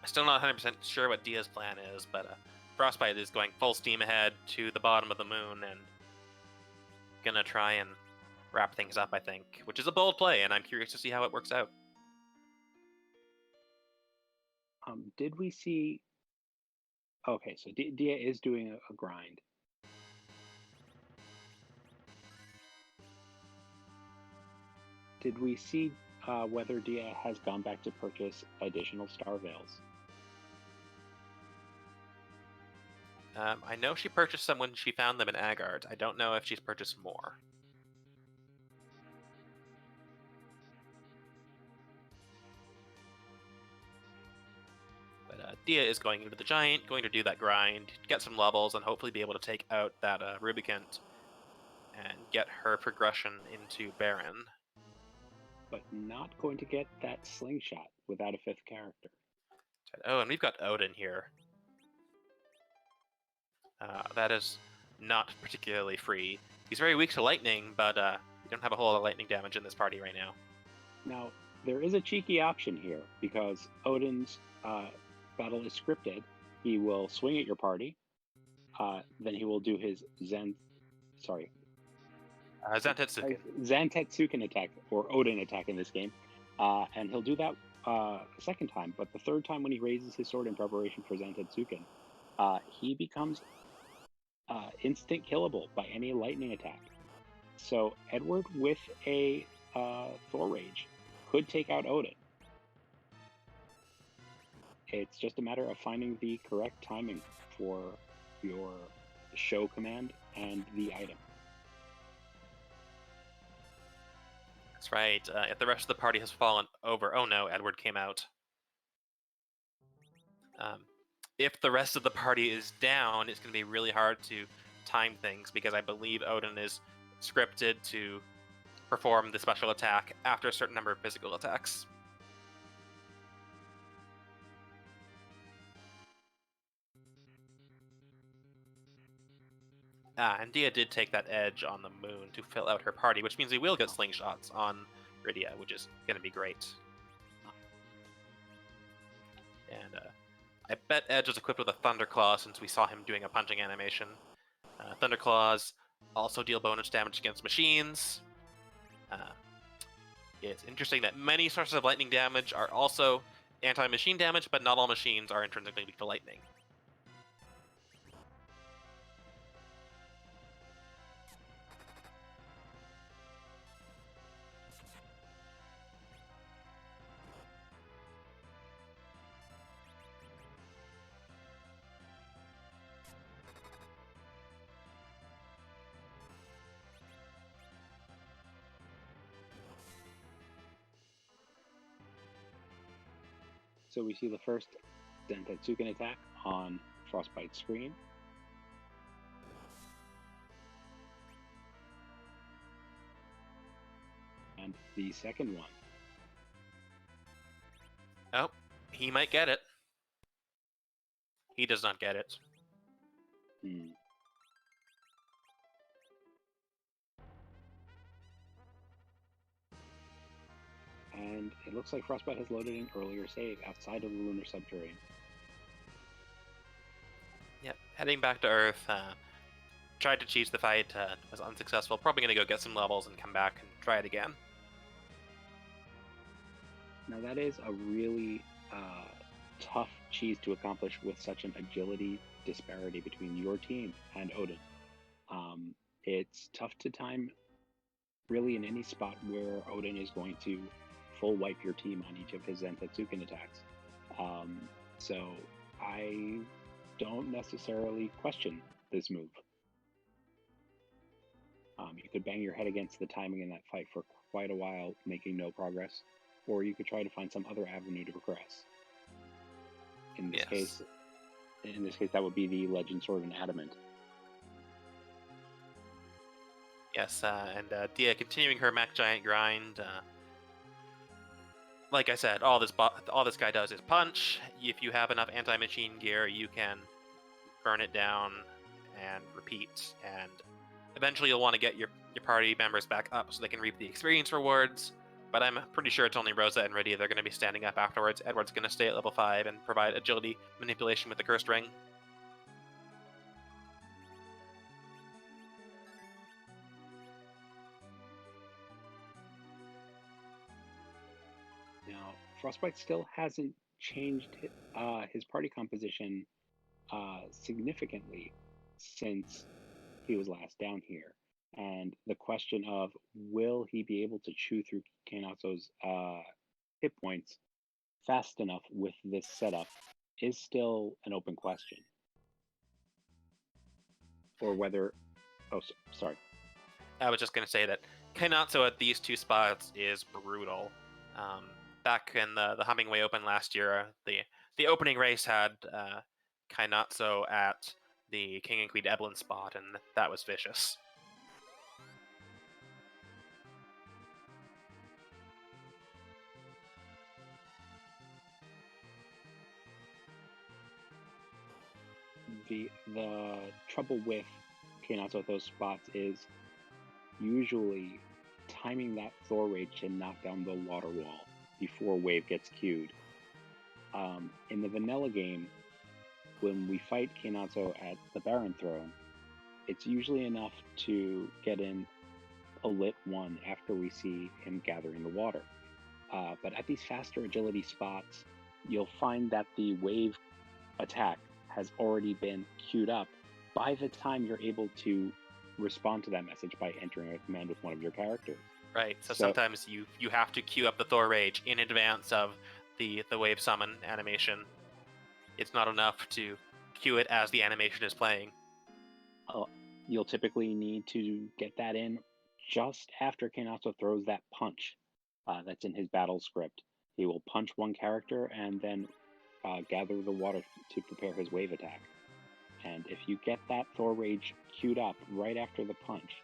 still not 100% sure what Dia's plan is, but Frostbite is going full steam ahead to the bottom of the moon and gonna try and wrap things up, I think, which is a bold play, and I'm curious to see how it works out. Did we see... Okay, so Dia is doing a grind. Did we see whether Dia has gone back to purchase additional Star Veils? I know she purchased some when she found them in Agard. I don't know if she's purchased more. But Dia is going into the Giant, going to do that grind, get some levels, and hopefully be able to take out that Rubicant and get her progression into Baron. But not going to get that slingshot without a 5th character. Oh, and we've got Odin here. That is not particularly free. He's very weak to lightning, but we don't have a whole lot of lightning damage in this party right now. Now, there is a cheeky option here because Odin's battle is scripted. He will swing at your party, then he will do his Zantetsuken. Zantetsuken attack, or Odin attack in this game, and he'll do that a second time. But the third time, when he raises his sword in preparation for Zantetsuken, he becomes instant killable by any lightning attack. So Edward with a Thor Rage could take out Odin. It's just a matter of finding the correct timing for your show command and the item. That's right. If the rest of the party has fallen over, oh no, Edward came out. If the rest of the party is down, it's going to be really hard to time things because I believe Odin is scripted to perform the special attack after a certain number of physical attacks. And Dia did take that edge on the moon to fill out her party, which means we will get slingshots on Rydia, which is going to be great. And I bet Edge is equipped with a Thunderclaw since we saw him doing a punching animation. Thunderclaws also deal bonus damage against machines. It's interesting that many sources of lightning damage are also anti-machine damage, but not all machines are intrinsically weak to lightning. So we see the first Zantetsuken attack on Frostbite's screen. And the second one. Oh, he might get it. He does not get it. And it looks like Frostbite has loaded an earlier save outside of the lunar subterranean. Yep, heading back to Earth. Tried to cheese the fight, was unsuccessful. Probably going to go get some levels and come back and try it again. Now that is a really tough cheese to accomplish with such an agility disparity between your team and Odin. It's tough to time really in any spot where Odin is going to full wipe your team on each of his Zantetsuken attacks. So I don't necessarily question this move. You could bang your head against the timing in that fight for quite a while, making no progress, or you could try to find some other avenue to progress. In this case, that would be the Legend Sword and Adamant. Yes, and Dia continuing her Mech Giant grind. Like I said, all this guy does is punch. If you have enough anti-machine gear, you can burn it down and repeat. And eventually, you'll want to get your party members back up so they can reap the experience rewards. But I'm pretty sure it's only Rosa and Rydia. They're going to be standing up afterwards. Edward's going to stay at level 5 and provide agility manipulation with the Cursed Ring. Now, Frostbite still hasn't changed his party composition significantly since he was last down here. And the question of will he be able to chew through Kainatsu's hit points fast enough with this setup is still an open question. Or whether... Oh, sorry. I was just going to say that Kainatsu at these two spots is brutal. Back in the Hummingway Open last year, the opening race had Kainatsu at the King and Queen Evelyn spot, and that was vicious. The trouble with Kainatsu at those spots is usually timing that Thor Rage to knock down the water wall before wave gets queued. In the vanilla game, when we fight Kinatsu at the Baron Throne, it's usually enough to get in a lit 1 after we see him gathering the water. But at these faster agility spots, you'll find that the wave attack has already been queued up by the time you're able to respond to that message by entering a command with one of your characters. Right, so sometimes you have to queue up the Thor Rage in advance of the wave summon animation. It's not enough to queue it as the animation is playing. You'll typically need to get that in just after Kinatsu throws that punch that's in his battle script. He will punch one character and then gather the water to prepare his wave attack. And if you get that Thor Rage queued up right after the punch,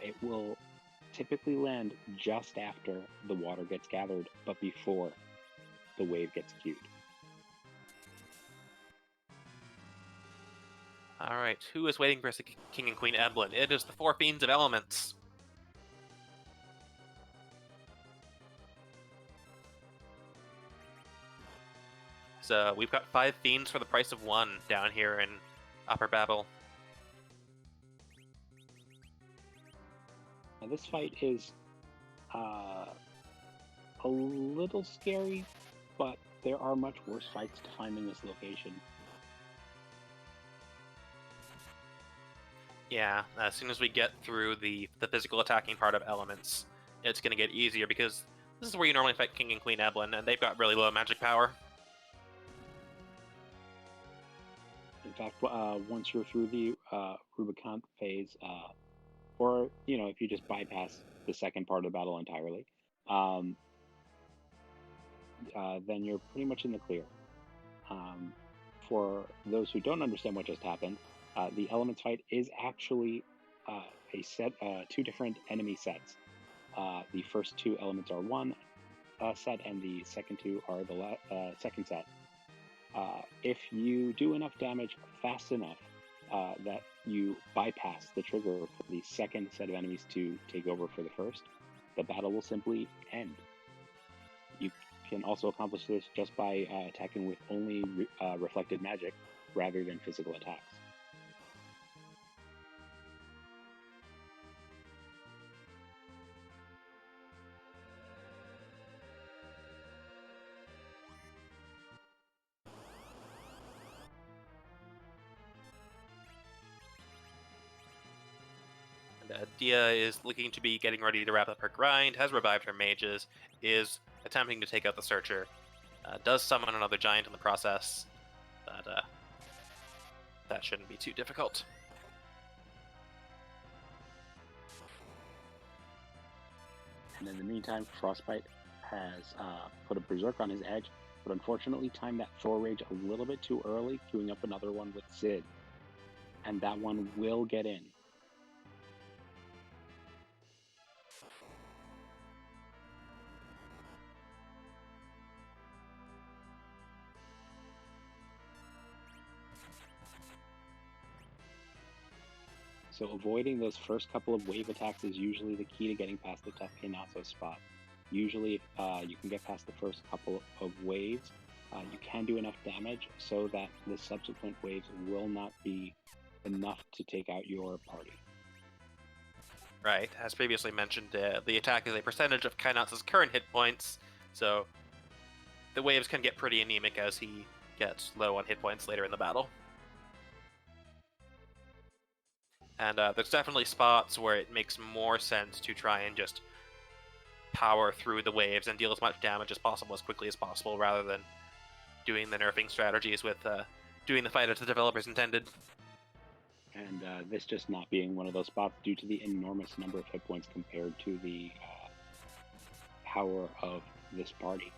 it will typically land just after the water gets gathered, but before the wave gets queued. Alright, who is waiting for us, King and Queen Eblin? It is the 4 Fiends of Elements. So we've got 5 Fiends for the price of 1 down here in Upper Babel. Now this fight is a little scary, but there are much worse fights to find in this location. Yeah, as soon as we get through the physical attacking part of Elements, it's going to get easier because this is where you normally fight King and Queen Eblin, and they've got really low magic power. In fact, once you're through the Rubicon phase, or if you just bypass the second part of the battle entirely, then you're pretty much in the clear. For those who don't understand what just happened, the Elements fight is actually a set, 2 different enemy sets. The first 2 elements are one set, and the second 2 are the second set. If you do enough damage fast enough that you bypass the trigger for the second set of enemies to take over for the first, the battle will simply end. You can also accomplish this just by attacking with only reflected magic rather than physical attacks. Dia is looking to be getting ready to wrap up her grind, has revived her mages, is attempting to take out the Searcher. Does summon another giant in the process, but that shouldn't be too difficult. And in the meantime, Frostbite has put a Berserk on his edge, but unfortunately timed that Thor Rage a little bit too early, queuing up another one with Sid. And that one will get in. So avoiding those first couple of wave attacks is usually the key to getting past the tough Kinatsu spot. Usually, if you can get past the first couple of waves, you can do enough damage so that the subsequent waves will not be enough to take out your party. Right, as previously mentioned, the attack is a percentage of Kainatsu's current hit points, so the waves can get pretty anemic as he gets low on hit points later in the battle. And there's definitely spots where it makes more sense to try and just power through the waves and deal as much damage as possible as quickly as possible, rather than doing the nerfing strategies with doing the fight as the developers intended. And this just not being one of those spots due to the enormous number of hit points compared to the power of this party.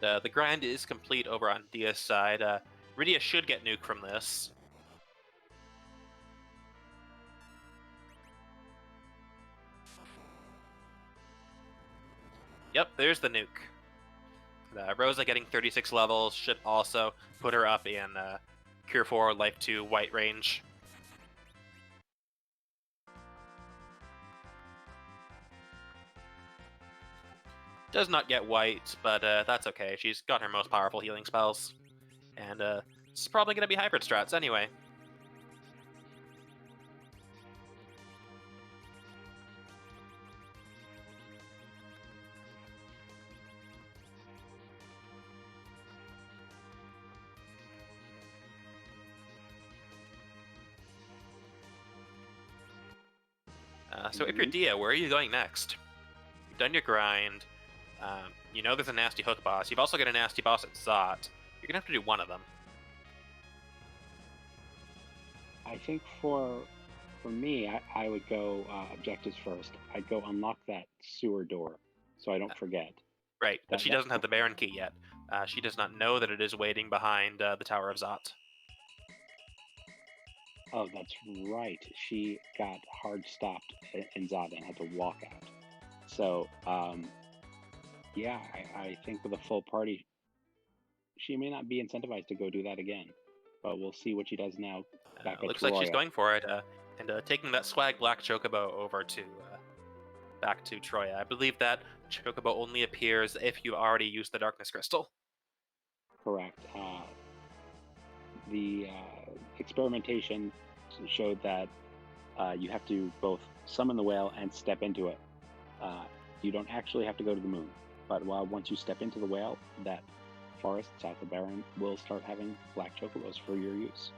But the grind is complete over on Dia's side. Rydia should get nuked from this. Yep, there's the nuke. Rosa getting 36 levels should also put her up in Cure 4 Life 2 white range. Does not get white, but that's okay. She's got her most powerful healing spells. And it's probably going to be hybrid strats anyway. So if you're Dia, where are you going next? You've done your grind. You know there's a nasty hook boss. You've also got a nasty boss at Zot. You're going to have to do one of them. I think for me, I would go objectives first. I'd go unlock that sewer door so I don't forget. Right, but she doesn't have the Baron key yet. She does not know that it is waiting behind the Tower of Zot. Oh, that's right. She got hard stopped in Zod and had to walk out. So, yeah, I think with a full party, she may not be incentivized to go do that again. But we'll see what she does now. Looks like she's going for it, and taking that swag black chocobo over to back to Troya. I believe that chocobo only appears if you already used the Darkness Crystal. Correct. The experimentation showed that you have to both summon the whale and step into it. You don't actually have to go to the moon, but once you step into the whale, that forest south of Baron will start having black chocobos for your use.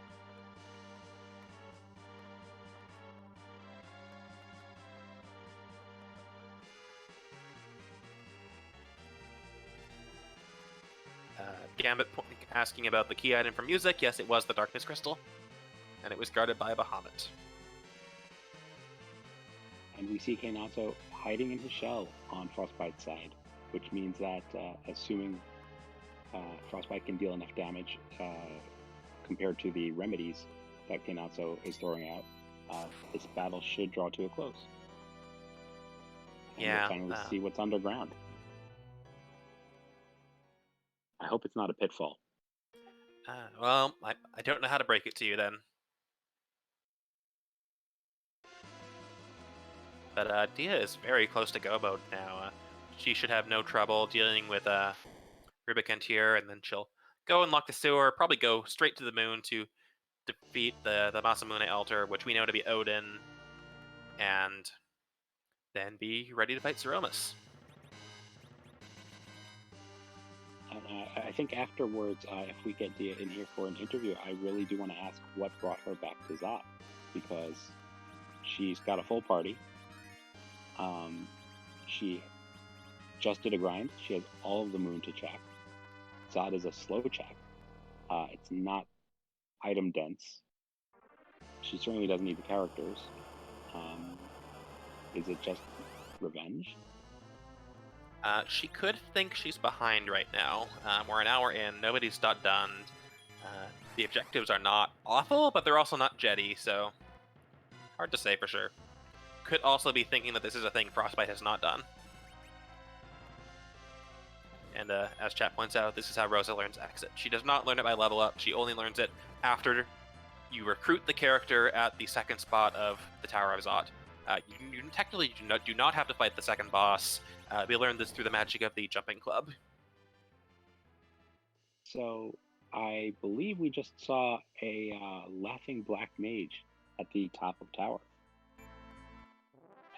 Gambit asking about the key item for music. Yes, it was the Darkness Crystal, and it was guarded by a Bahamut. And we see Kainazzo hiding in his shell on Frostbite's side, which means that assuming Frostbite can deal enough damage compared to the remedies that Kainazzo is throwing out, this battle should draw to a close. And we'll finally see what's underground. I hope it's not a pitfall. Well, I don't know how to break it to you then. But Dia is very close to go mode now. She should have no trouble dealing with Rubicant here, and then she'll go and lock the sewer, probably go straight to the moon to defeat the Masamune altar, which we know to be Odin, and then be ready to fight Threemus. I think afterwards, if we get Dia in here for an interview, I really do want to ask what brought her back to Zot, because she's got a full party. She just did a grind. She has all of the moon to check. Zot is a slow check. It's not item dense. She certainly doesn't need the characters. Is it just revenge? She could think she's behind right now. We're an hour in, nobody's not done. The objectives are not awful, but they're also not jetty, so hard to say for sure. Could also be thinking that this is a thing Frostbite has not done. And as chat points out, this is how Rosa learns Exit. She does not learn it by level up, she only learns it after you recruit the character at the second spot of the Tower of Zot. You technically do not have to fight the second boss. We learned this through the magic of the Jumping Club. So I believe we just saw a laughing black mage at the top of tower,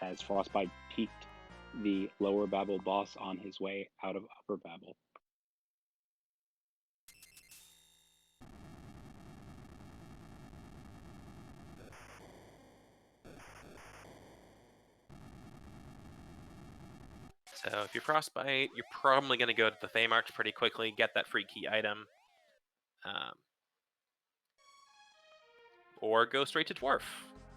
as Frostbite peeked the lower Babel boss on his way out of upper Babel. So if you're Frostbite, you're probably going to go to the Fey March pretty quickly, get that free key item. Or go straight to Dwarf.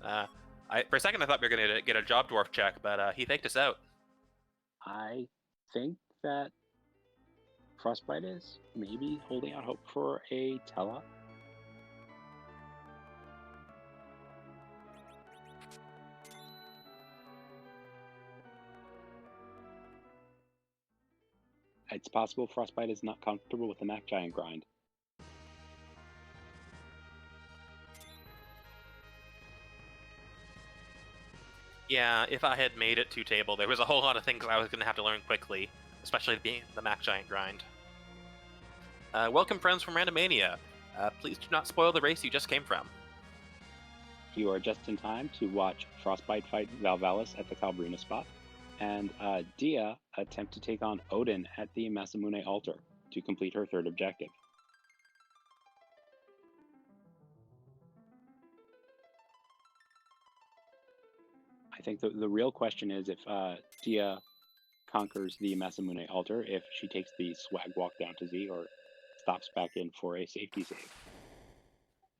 For a second I thought we were going to get a Job Dwarf check, but he faked us out. I think that Frostbite is maybe holding out hope for a Tella. It's possible Frostbite is not comfortable with the Mac Giant grind. Yeah, if I had made it to table, there was a whole lot of things I was going to have to learn quickly, especially the Mac Giant grind. Welcome, friends from Randomania. Please do not spoil the race you just came from. You are just in time to watch Frostbite fight Valvalis at the Calbrina spot, and Dia attempt to take on Odin at the Masamune altar to complete her third objective. I think the real question is if Dia conquers the Masamune altar, if she takes the swag walk down to Z or stops back in for a safety save.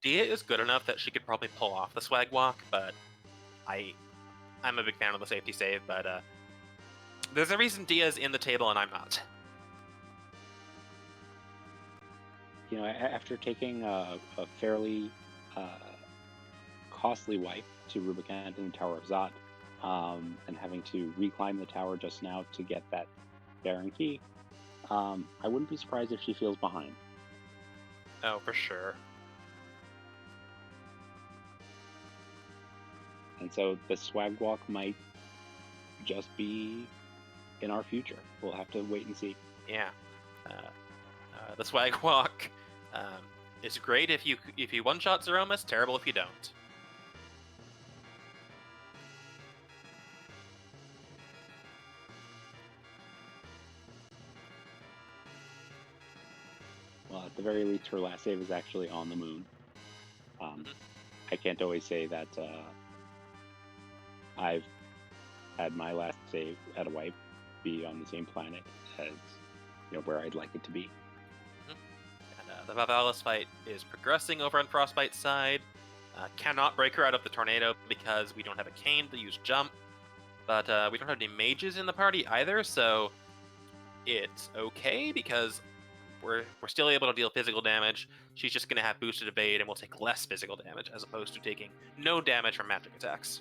Dia is good enough that she could probably pull off the swag walk, but I'm a big fan of the safety save, but there's a reason Dia's in the table and I'm not. You know, after taking a fairly costly wipe to Rubicon in the Tower of Zot, and having to reclimb the tower just now to get that Baron key, I wouldn't be surprised if she feels behind. Oh, for sure. And so the swag walk might just be in our future. We'll have to wait and see. Yeah. The swag walk is great if you one-shot Zeromus, terrible if you don't. Well, at the very least, her last save is actually on the moon. I can't always say that I've had my last save at a wipe be on the same planet as where I'd like it to be. And the Valvalis fight is progressing over on Frostbite's side. Cannot break her out of the tornado because we don't have a cane to use jump, but we don't have any mages in the party either, so it's okay because we're still able to deal physical damage. She's just going to have boosted evade and we'll take less physical damage as opposed to taking no damage from magic attacks.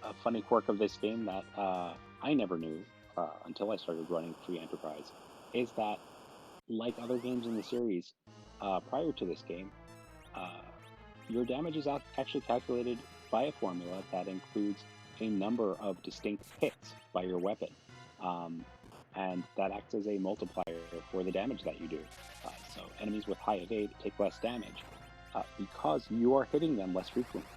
A funny quirk of this game that I never knew until I started running Free Enterprise is that, like other games in the series, prior to this game, your damage is actually calculated by a formula that includes a number of distinct hits by your weapon. And that acts as a multiplier for the damage that you do. So enemies with high evade take less damage because you are hitting them less frequently.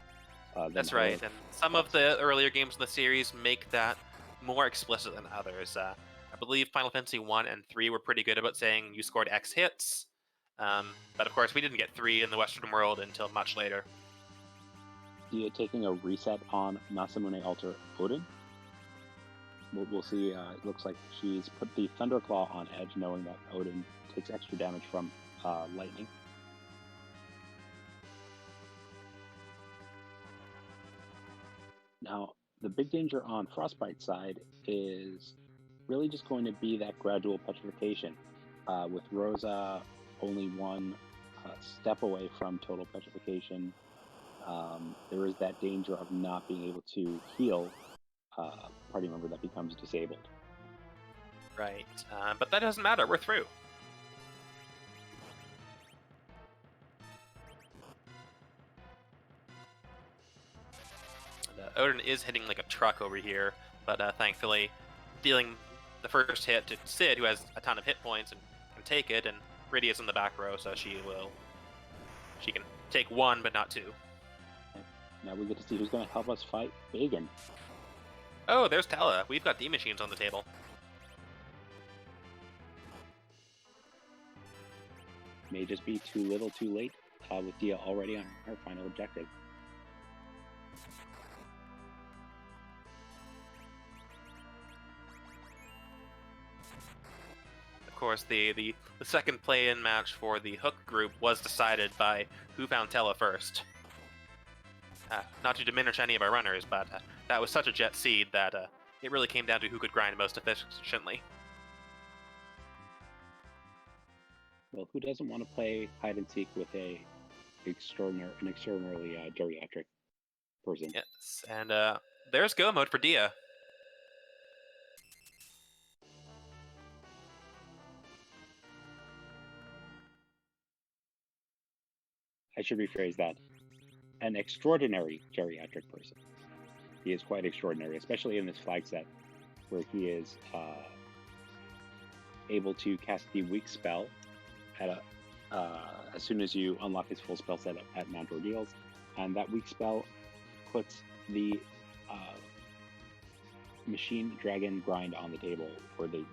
That's right, and some of the earlier games in the series make that more explicit than others. I believe Final Fantasy 1 and 3 were pretty good about saying you scored X hits, but of course we didn't get 3 in the Western world until much later. Dia taking a reset on Masamune Altar Odin. We'll see. It looks like she's put the Thunderclaw on edge, knowing that Odin takes extra damage from lightning. Now, the big danger on Frostbite's side is really just going to be that gradual petrification. With Rosa only one step away from total petrification, there is that danger of not being able to heal party member that becomes disabled. Right, but that doesn't matter, we're through. And, Odin is hitting like a truck over here, but thankfully dealing the first hit to Sid, who has a ton of hit points and can take it, and Rydia's in the back row, so she can take one but not two. Now we get to see who's going to help us fight Bagan. Oh, there's Tala. We've got D-Machines on the table. May just be too little too late with Dia already on her final objective. Of course, the second play-in match for the Hook group was decided by who found Tela first. Not to diminish any of our runners, but that was such a jet seed that it really came down to who could grind most efficiently. Well, who doesn't want to play hide and seek with an extraordinarily geriatric person? Yes, and there's go mode for Dia. I should rephrase that. An extraordinary geriatric person. He is quite extraordinary, especially in this flag set, where he is able to cast the weak spell at as soon as you unlock his full spell set at Mount Ordeals, and that weak spell puts the machine dragon grind on the table, or the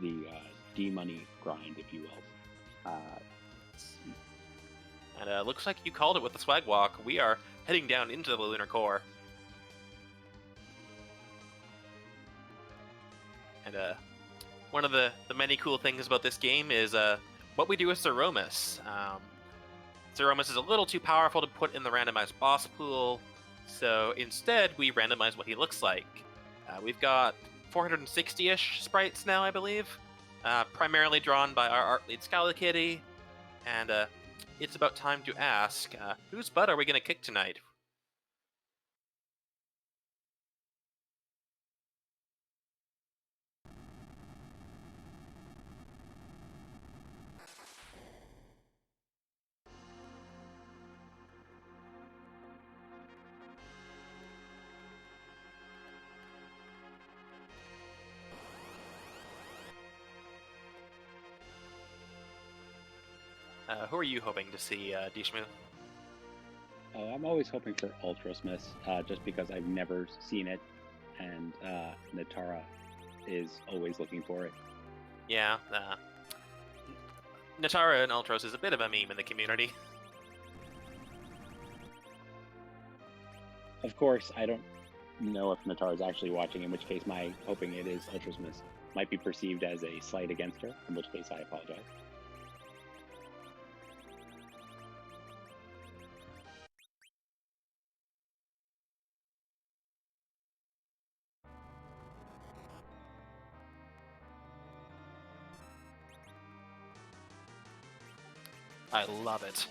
D-money grind, if you will. And looks like you called it with the swag walk. We are heading down into the lunar core. And one of the many cool things about this game is what we do with Threemus. Threemus is a little too powerful to put in the randomized boss pool, so instead we randomize what he looks like. We've got 460-ish sprites now, I believe, primarily drawn by our art lead Skallakitty, and it's about time to ask, whose butt are we going to kick tonight? Who are you hoping to see, Dishmu? I'm always hoping for Ultrasmith, just because I've never seen it, and Natara is always looking for it. Yeah, Natara and Ultros is a bit of a meme in the community. Of course, I don't know if Natara is actually watching, in which case my hoping it is Ultrasmith might be perceived as a slight against her, in which case I apologize. I love it.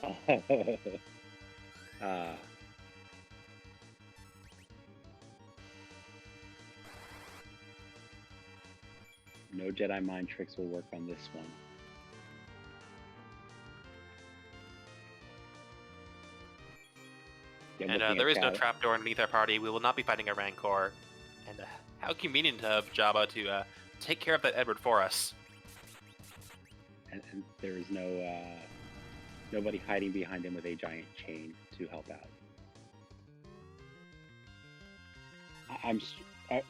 No Jedi mind tricks will work on this one. And there is no trapdoor underneath our party. We will not be fighting a Rancor. And how convenient of Jabba to take care of that Edward for us. And there is nobody hiding behind him with a giant chain to help out. I'm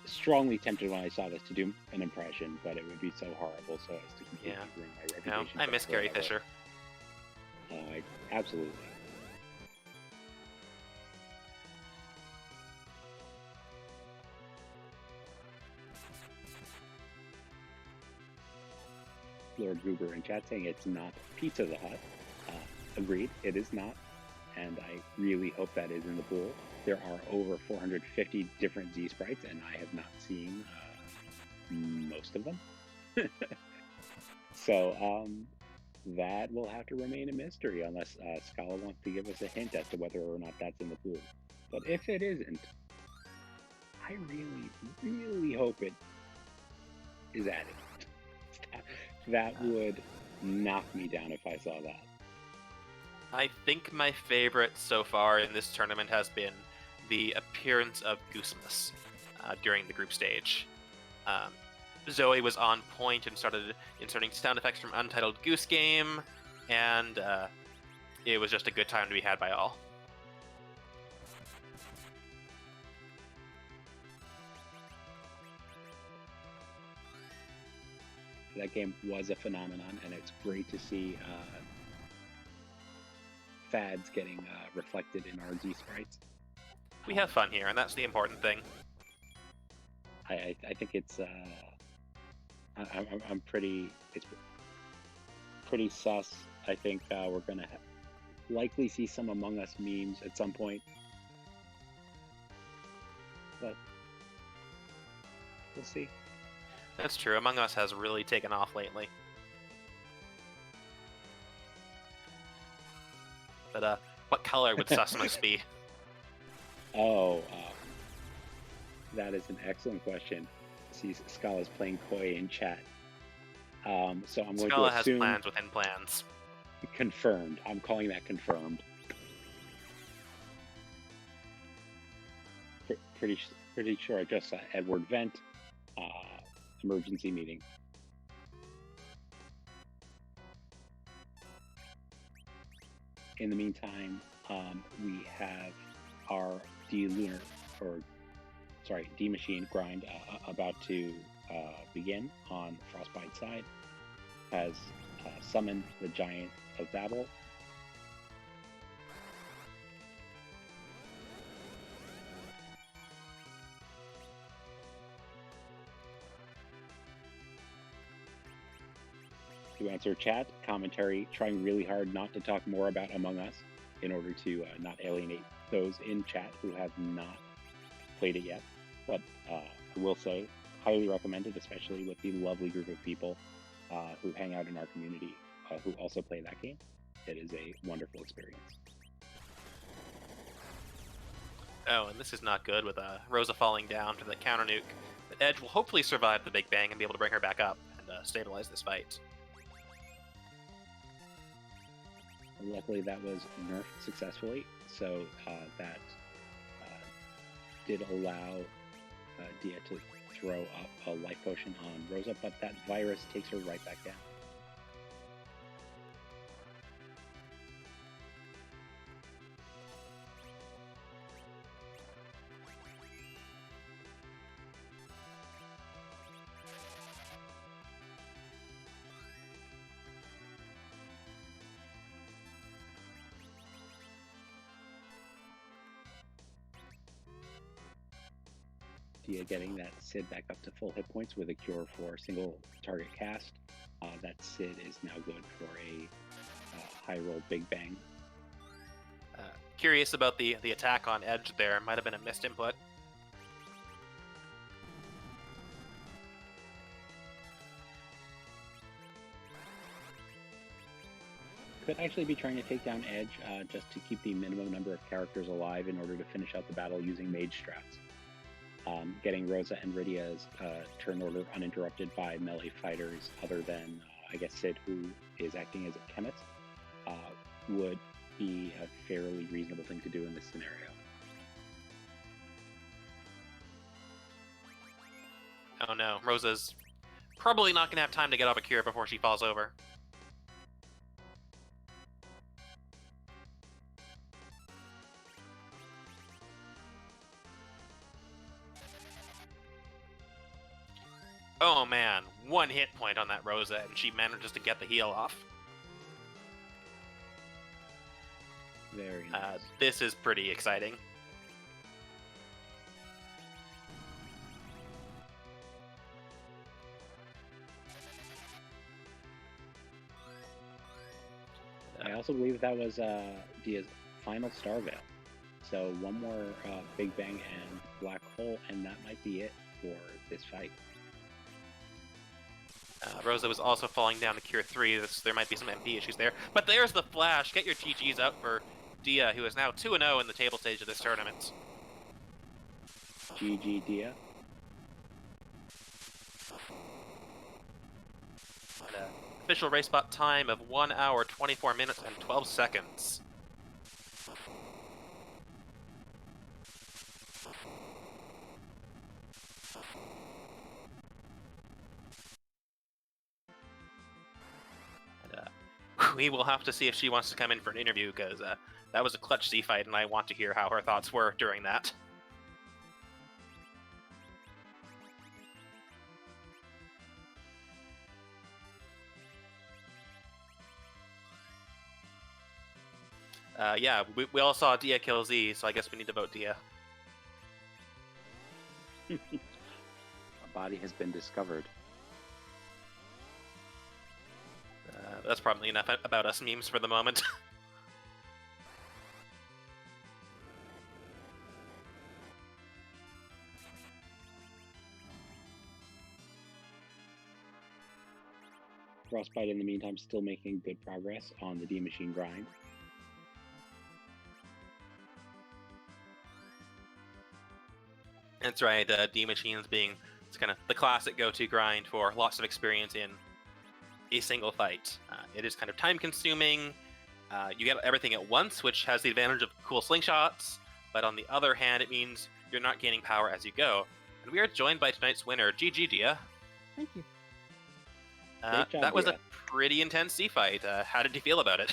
strongly tempted when I saw this to do an impression, but it would be so horrible so as to completely ruin my reputation. No, I miss Carrie Fisher. Absolutely. Lord Goober in chat saying it's not Pizza the Hut. Agreed, it is not, and I really hope that is in the pool. There are over 450 different Z sprites, and I have not seen most of them. So that will have to remain a mystery unless Scala wants to give us a hint as to whether or not that's in the pool. But if it isn't, I really, really hope it is added. That would knock me down if I saw that. I think my favorite so far in this tournament has been the appearance of Goosemus during the group stage. Zoe was on point and started inserting sound effects from Untitled Goose Game, and it was just a good time to be had by all. That game was a phenomenon, and it's great to see fads getting reflected in our Z sprites. We have fun here, and that's the important thing. I think it's I'm pretty sus. I think we're gonna likely see some Among Us memes at some point, but we'll see. That's true. Among Us has really taken off lately. But what color would Sussmus be? Oh, that is an excellent question. See, Scala's playing coy in chat. So I'm going Scala to assume... has plans within plans. Confirmed. I'm calling that confirmed. pretty sure I just saw Edward Vent. Emergency meeting. In the meantime, we have our D machine grind about to begin on the Frostbite side. Has summoned the Giant of Babel. To answer chat, commentary, trying really hard not to talk more about Among Us in order to not alienate those in chat who have not played it yet. But I will say, highly recommended, especially with the lovely group of people who hang out in our community who also play that game. It is a wonderful experience. Oh, and this is not good with Rosa falling down to the counter nuke. But Edge will hopefully survive the Big Bang and be able to bring her back up and stabilize this fight. Luckily, that was nerfed successfully, so that did allow Dia to throw up a life potion on Rosa, but that virus takes her right back down. Dia getting that Sid back up to full hit points with a cure for single target cast. That Sid is now good for a high roll Big Bang. Curious about the attack on Edge there. Might have been a missed input. Could actually be trying to take down Edge just to keep the minimum number of characters alive in order to finish out the battle using mage strats. Getting Rosa and Rydia's turn order uninterrupted by melee fighters other than, I guess, Sid, who is acting as a chemist, would be a fairly reasonable thing to do in this scenario. Oh no, Rosa's probably not going to have time to get off a cure before she falls over. Oh man, one hit point on that Rosa, and she manages to get the heal off. Very nice. This is pretty exciting. I also believe that was Dia's final Star Veil. So one more Big Bang and Black Hole, and that might be it for this fight. Rosa was also falling down to Cure 3. There might be some MP issues there. But there's the flash. Get your GGs out for Dia, who is now 2-0 in the table stage of this tournament. GG, Dia. Official race spot time of 1 hour, 24 minutes, and 12 seconds. We will have to see if she wants to come in for an interview, because that was a clutch Z fight, and I want to hear how her thoughts were during that. Yeah, we all saw Dia kill Z, so I guess we need to vote Dia. A body has been discovered. That's probably enough about us memes for the moment. Frostbite, in the meantime, still making good progress on the D machine grind. That's right, D machines being kind of the classic go-to grind for lots of experience in a single fight. It is kind of time-consuming. You get everything at once, which has the advantage of cool slingshots, but on the other hand, it means you're not gaining power as you go. And we are joined by tonight's winner, GG Dia. Thank you. Great job, That was Dia. a pretty intense sea fight. How did you feel about it?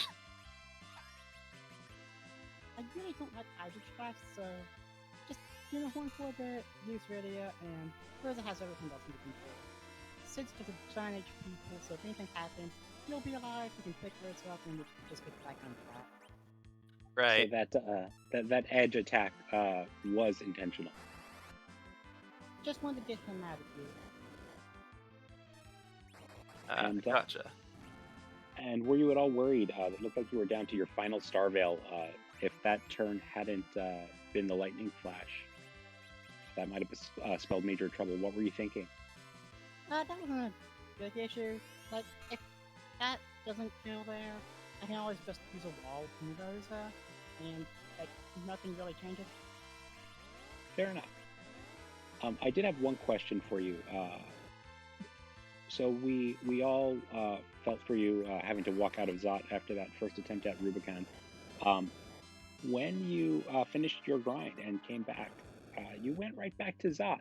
I really don't like hydro stress, so just one for the use radio, and Rosa has everything else under control. Sid's just a giant HP pool, so if anything happens, you'll be alive. You can pick Rosa up and just get back on track. Right. So that edge attack was intentional. Just wanted to get him out of here. Gotcha. And were you at all worried? It looked like you were down to your final Star Veil. If that turn hadn't been the Lightning Flash, that might have spelled major trouble. What were you thinking? That wasn't a big issue. Like, if that doesn't kill there, I can always just use a wall from Rosa, and like nothing really changes. Fair enough. I did have one question for you. So we all felt for you having to walk out of Zot after that first attempt at Rubicon. When you finished your grind and came back, you went right back to Zot,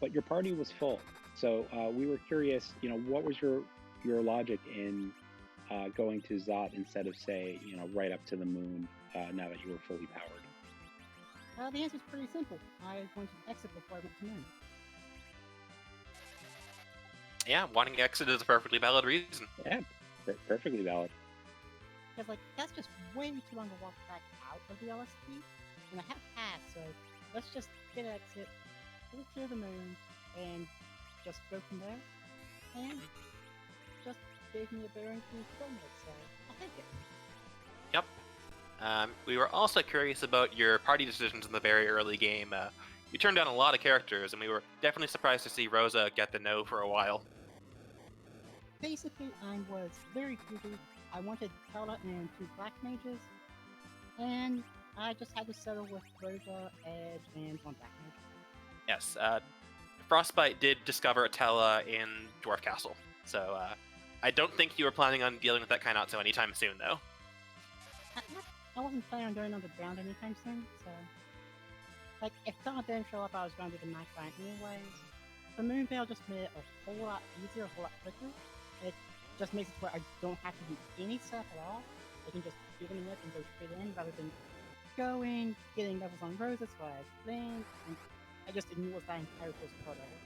but your party was full. So we were curious, what was your logic in going to Zot instead of, say, right up to the moon now that you were fully powered? The answer is pretty simple. I wanted to exit before I went to moon. Yeah, wanting to exit is a perfectly valid reason. Yeah, perfectly valid. Because, that's just way too long to walk back out of the LSP. And I have pass, so let's just get an exit, go to the moon, and just go from there. And just gave me a bearing to go with, so I'll take it. Yep. We were also curious about your party decisions in the very early game. You turned down a lot of characters, and we were definitely surprised to see Rosa get the no for a while. Basically, I was very greedy. I wanted Tella and 2 Black Mages, and I just had to settle with Rosa, Edge, and 1 Black Mage. Yes, Frostbite did discover Atella in Dwarf Castle, so I don't think you were planning on dealing with that Kainatsu anytime soon, though. I wasn't planning on going underground anytime soon, so... if Tella didn't show up, I was going to do the max grind anyways. The Moon Veil just made it a whole lot easier, a whole lot quicker. It just makes it where I don't have to do any stuff at all. I can just give it a look and go straight in rather than going, getting levels on Rosa so I blink, and I just ignore that entire first part of it.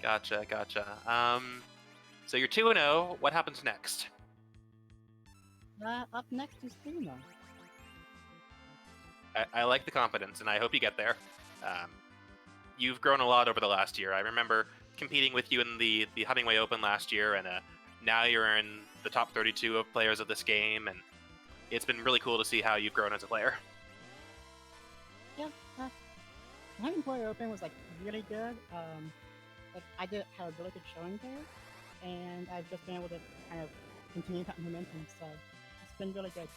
Gotcha. So you're 2-0. What happens next? Up next is Threemus. I like the confidence, and I hope you get there. You've grown a lot over the last year. I remember competing with you in the Hemingway Open last year, and now you're in the top 32 of players of this game, and it's been really cool to see how you've grown as a player. Yeah, Hemingway Open was really good. I did have a really good showing there, and I've just been able to kind of continue that momentum, so it's been really good.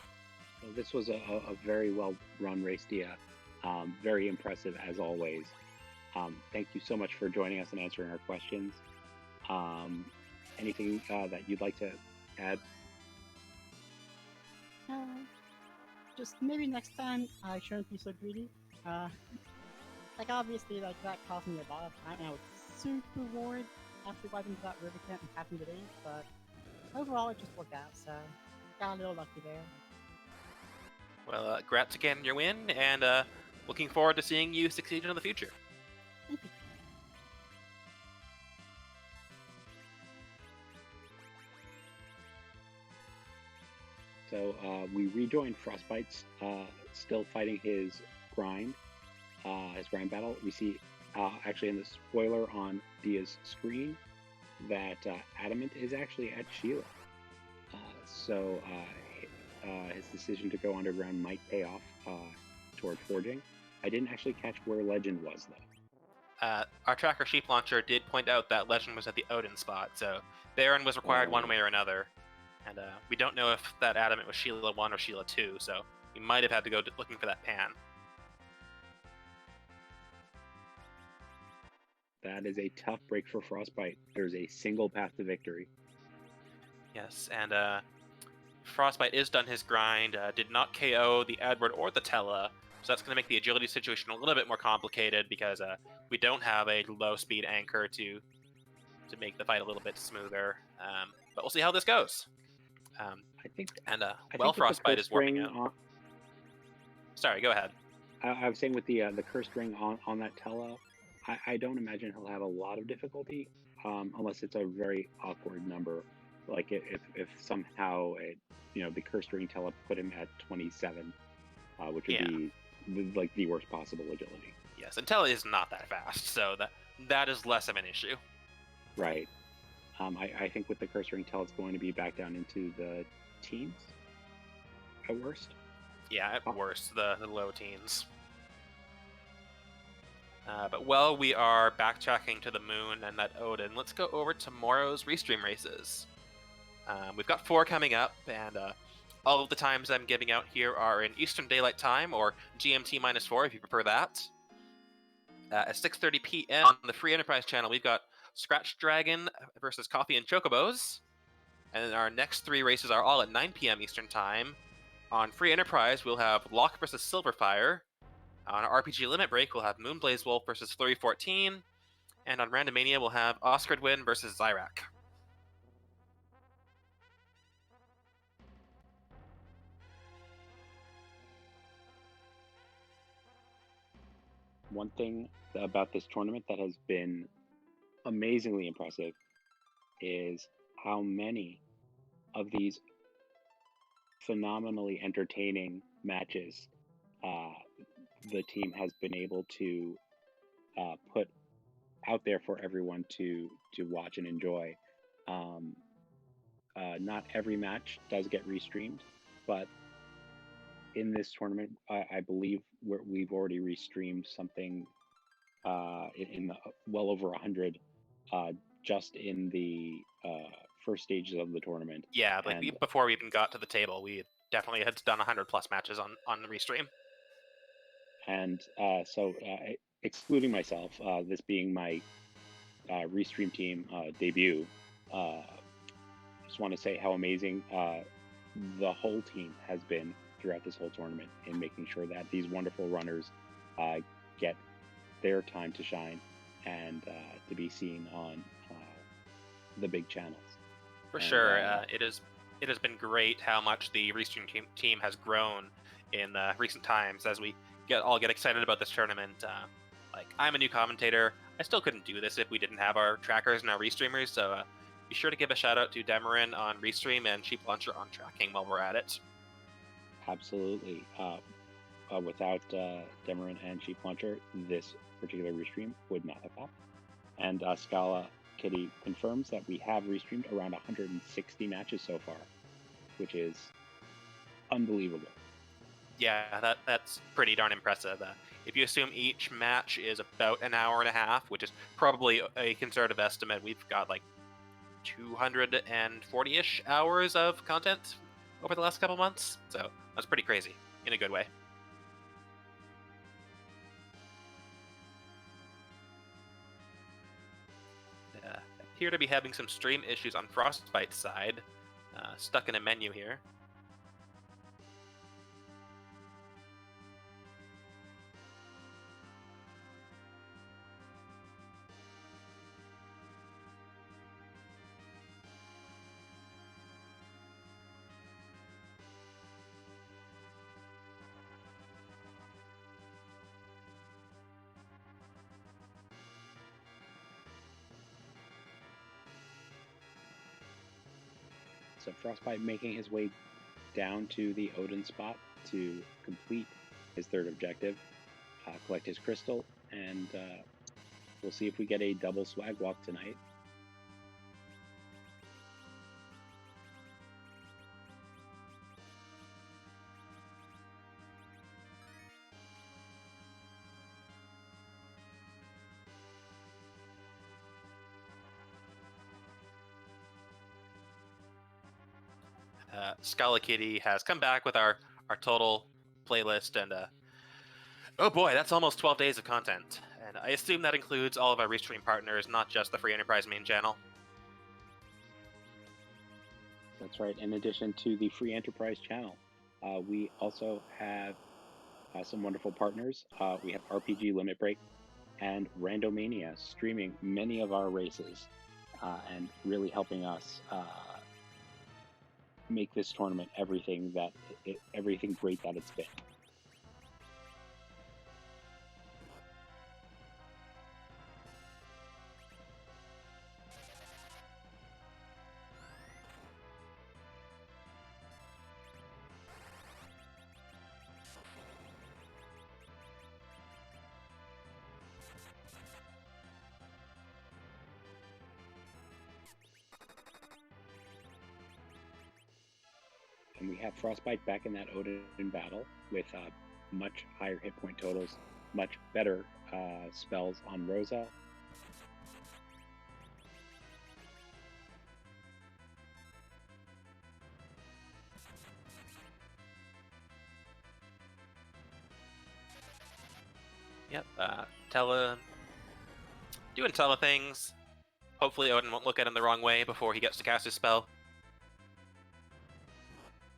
Well, this was a very well-run race, Dia. Very impressive, as always. Thank you so much for joining us and answering our questions. Anything that you'd like to add? Just maybe next time I shouldn't be so greedy. Obviously, that cost me a lot of time, and I was super worried after wiping that river camp and having to leave, but overall it just worked out, so got a little lucky there. Well, congrats again on your win, and looking forward to seeing you succeed in the future. Thank you. So we rejoined Frostbite's still fighting his grind battle. We see actually in the spoiler on Dia's screen that Adamant is actually at Sheila. So his decision to go underground might pay off toward forging. I didn't actually catch where Legend was, though. Our tracker Sheep Launcher did point out that Legend was at the Odin spot, so Baron was required one way or another. And we don't know if that Adamant was Sheila 1 or Sheila 2, so we might have had to go looking for that pan. That is a tough break for Frostbite. There's a single path to victory. Yes, and Frostbite is done his grind, did not KO the Edward or the Tella, So that's going to make the agility situation a little bit more complicated because we don't have a low-speed anchor to make the fight a little bit smoother. But we'll see how this goes. I think. And I well, think with the Frostbite cursed is warping ring out. Sorry, go ahead. I was saying with the cursed ring on that Tello, I don't imagine he'll have a lot of difficulty, unless it's a very awkward number, like if somehow the cursed ring Tello put him at 27, which would be like the worst possible agility. Yes, and Tello is not that fast, so that is less of an issue. Right. I think with the cursed ring Tello, it's going to be back down into the teens at worst. Yeah, at worst, the low teens. But while we are backtracking to the moon and that Odin, let's go over tomorrow's restream races. We've got 4 coming up, and all of the times I'm giving out here are in Eastern Daylight Time, or GMT-4 if you prefer that. At 6:30 p.m. on the Free Enterprise channel, we've got Scratch Dragon versus Coffee and Chocobos. And then our next 3 races are all at 9 p.m. Eastern Time. On Free Enterprise, we'll have Locke versus Silverfire. On RPG Limit Break, we'll have Moonblaze Wolf versus Flurry 14. And on Randomania, we'll have Oscar Dwin versus Zyrak. One thing about this tournament that has been amazingly impressive is how many of these phenomenally entertaining matches the team has been able to put out there for everyone to watch and enjoy. Not every match does get restreamed, but in this tournament, I believe we've already restreamed something in the well over 100 just in the first stages of the tournament. Yeah, like before we even got to the table, we definitely had done 100 plus matches on the restream. And so, excluding myself, this being my restream team debut, just want to say how amazing the whole team has been throughout this whole tournament in making sure that these wonderful runners get their time to shine and to be seen on the big channels. For sure, it has been great how much the restream team has grown in recent times as we all get excited about this tournament. Like, I'm a new commentator. I still couldn't do this if we didn't have our trackers and our restreamers, so be sure to give a shout out to Demarin on restream and Sheep Launcher on tracking while we're at it. Absolutely. Without Demarin and Sheep Launcher, this particular restream would not have happened. And Scala Kitty confirms that we have restreamed around 160 matches so far, which is unbelievable. Yeah, that's pretty darn impressive. If you assume each match is about an hour and a half, which is probably a conservative estimate, we've got like 240-ish hours of content over the last couple months. So that's pretty crazy in a good way. Appear to be having some stream issues on Frostbite's side. Stuck in a menu here. So Frostbite making his way down to the Odin spot to complete his third objective, collect his crystal, and we'll see if we get a double swag walk tonight. Scala Kitty has come back with our total playlist, and oh boy, that's almost 12 days of content. And I assume that includes all of our restream partners, not just the Free Enterprise main channel. That's right. In addition to the Free Enterprise channel, we also have has some wonderful partners. We have RPG Limit Break and Randomania streaming many of our races and really helping us make this tournament everything great that it's been. And we have Frostbite back in that Odin battle with much higher hit point totals, much better spells on Rosa. Yep, doing Tele things. Hopefully Odin won't look at him the wrong way before he gets to cast his spell.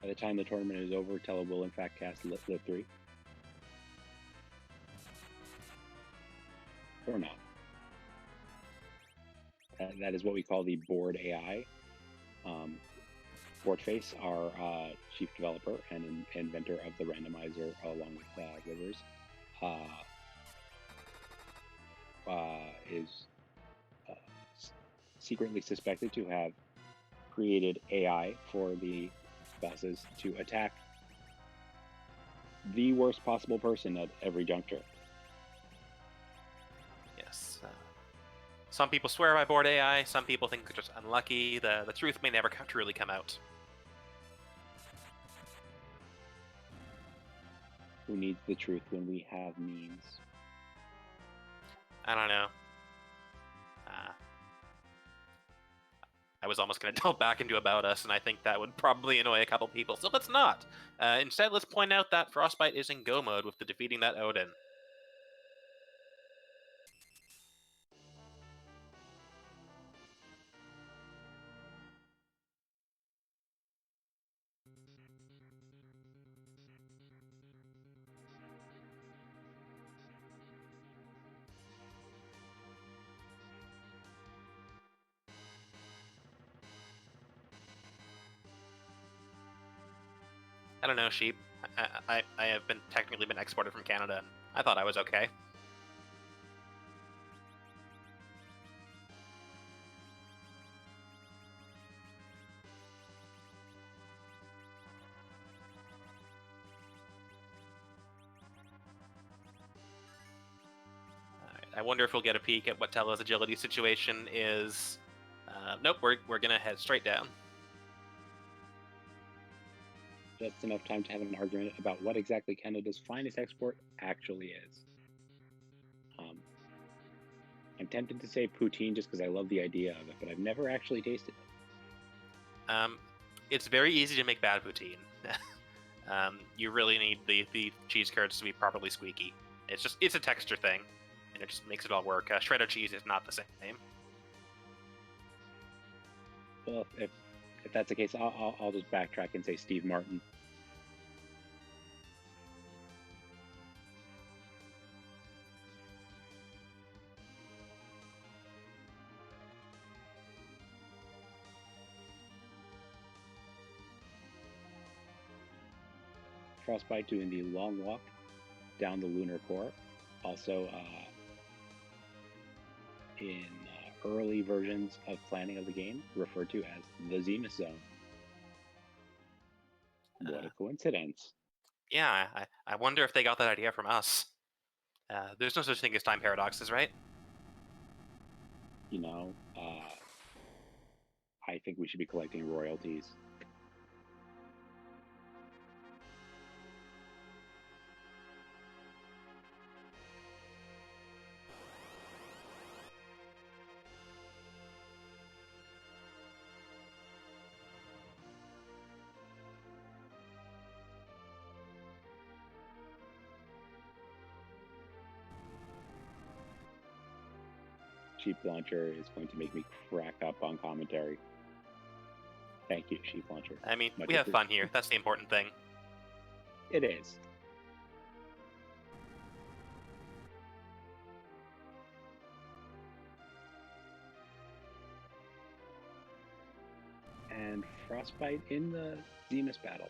By the time the tournament is over, Tele will in fact cast Lit 3. Or not. That is what we call the board AI. Boardface, our chief developer and inventor of the randomizer, along with Rivers, is secretly suspected to have created AI for the bosses to attack the worst possible person at every juncture. Yes. Some people swear by board AI, some people think they're just unlucky. The truth may never truly come out. Who needs the truth when we have memes? I don't know. I was almost going to delve back into About Us, and I think that would probably annoy a couple people, so let's not. Instead, let's point out that Frostbite is in go mode with the defeating that Odin. I don't know, Sheep. I have technically been exported from Canada, and I thought I was okay. Alright, I wonder if we'll get a peek at what Tele's agility situation is. Nope, we're gonna head straight down. Just enough time to have an argument about what exactly Canada's finest export actually is. I'm tempted to say poutine just because I love the idea of it, but I've never actually tasted it. It's very easy to make bad poutine. You really need the cheese curds to be properly squeaky. It's a texture thing, and it just makes it all work. Shredded cheese is not the same. Well, if that's the case, I'll just backtrack and say Steve Martin. Frostbite doing the long walk down the lunar core. Also, in early versions of planning of the game, referred to as the Zenith Zone. What a coincidence. Yeah, I wonder if they got that idea from us. There's no such thing as time paradoxes, right? You know, I think we should be collecting royalties. Sheep Launcher is going to make me crack up on commentary. Thank you, Sheep Launcher. I mean, we have fun here. That's the important thing. It is. Frostbite in the Threemus battle,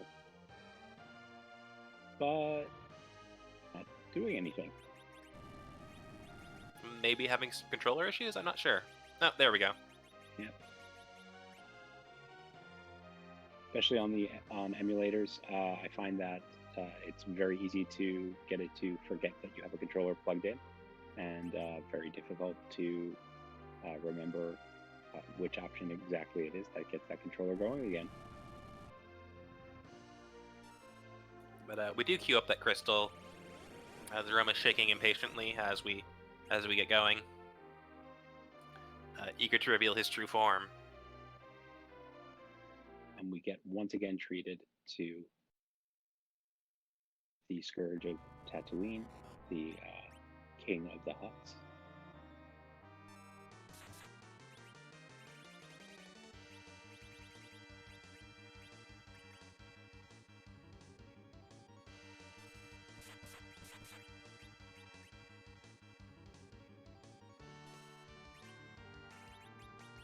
but not doing anything. Maybe having some controller issues? I'm not sure. Oh, there we go. Yep. Especially on emulators, I find that it's very easy to get it to forget that you have a controller plugged in, and very difficult to remember which option exactly it is that gets that controller going again. But we do queue up that crystal. The room is shaking impatiently as we get going, eager to reveal his true form. And we get once again treated to the Scourge of Tatooine, the King of the Hutts.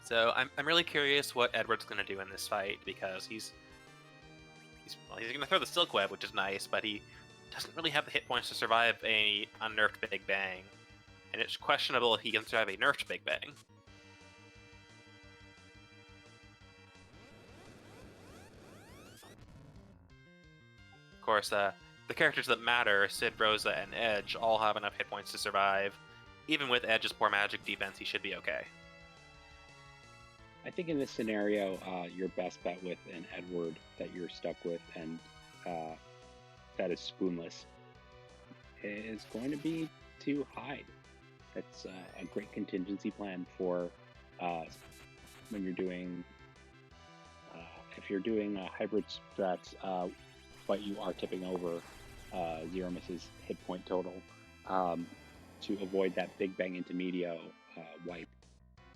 So I'm really curious what Edward's going to do in this fight, because he's going to throw the Silk Web, which is nice, but he doesn't really have the hit points to survive a unnerfed Big Bang, and it's questionable if he can survive a nerfed Big Bang. Of course, the characters that matter, Sid, Rosa, and Edge, all have enough hit points to survive. Even with Edge's poor magic defense, he should be okay. I think in this scenario, your best bet with an Edward that you're stuck with and that is spoonless is going to be to hide. That's a great contingency plan for when you're doing, if you're doing hybrid strats, but you are tipping over Threemus's hit point total, to avoid that Big Bang Intermedio wipe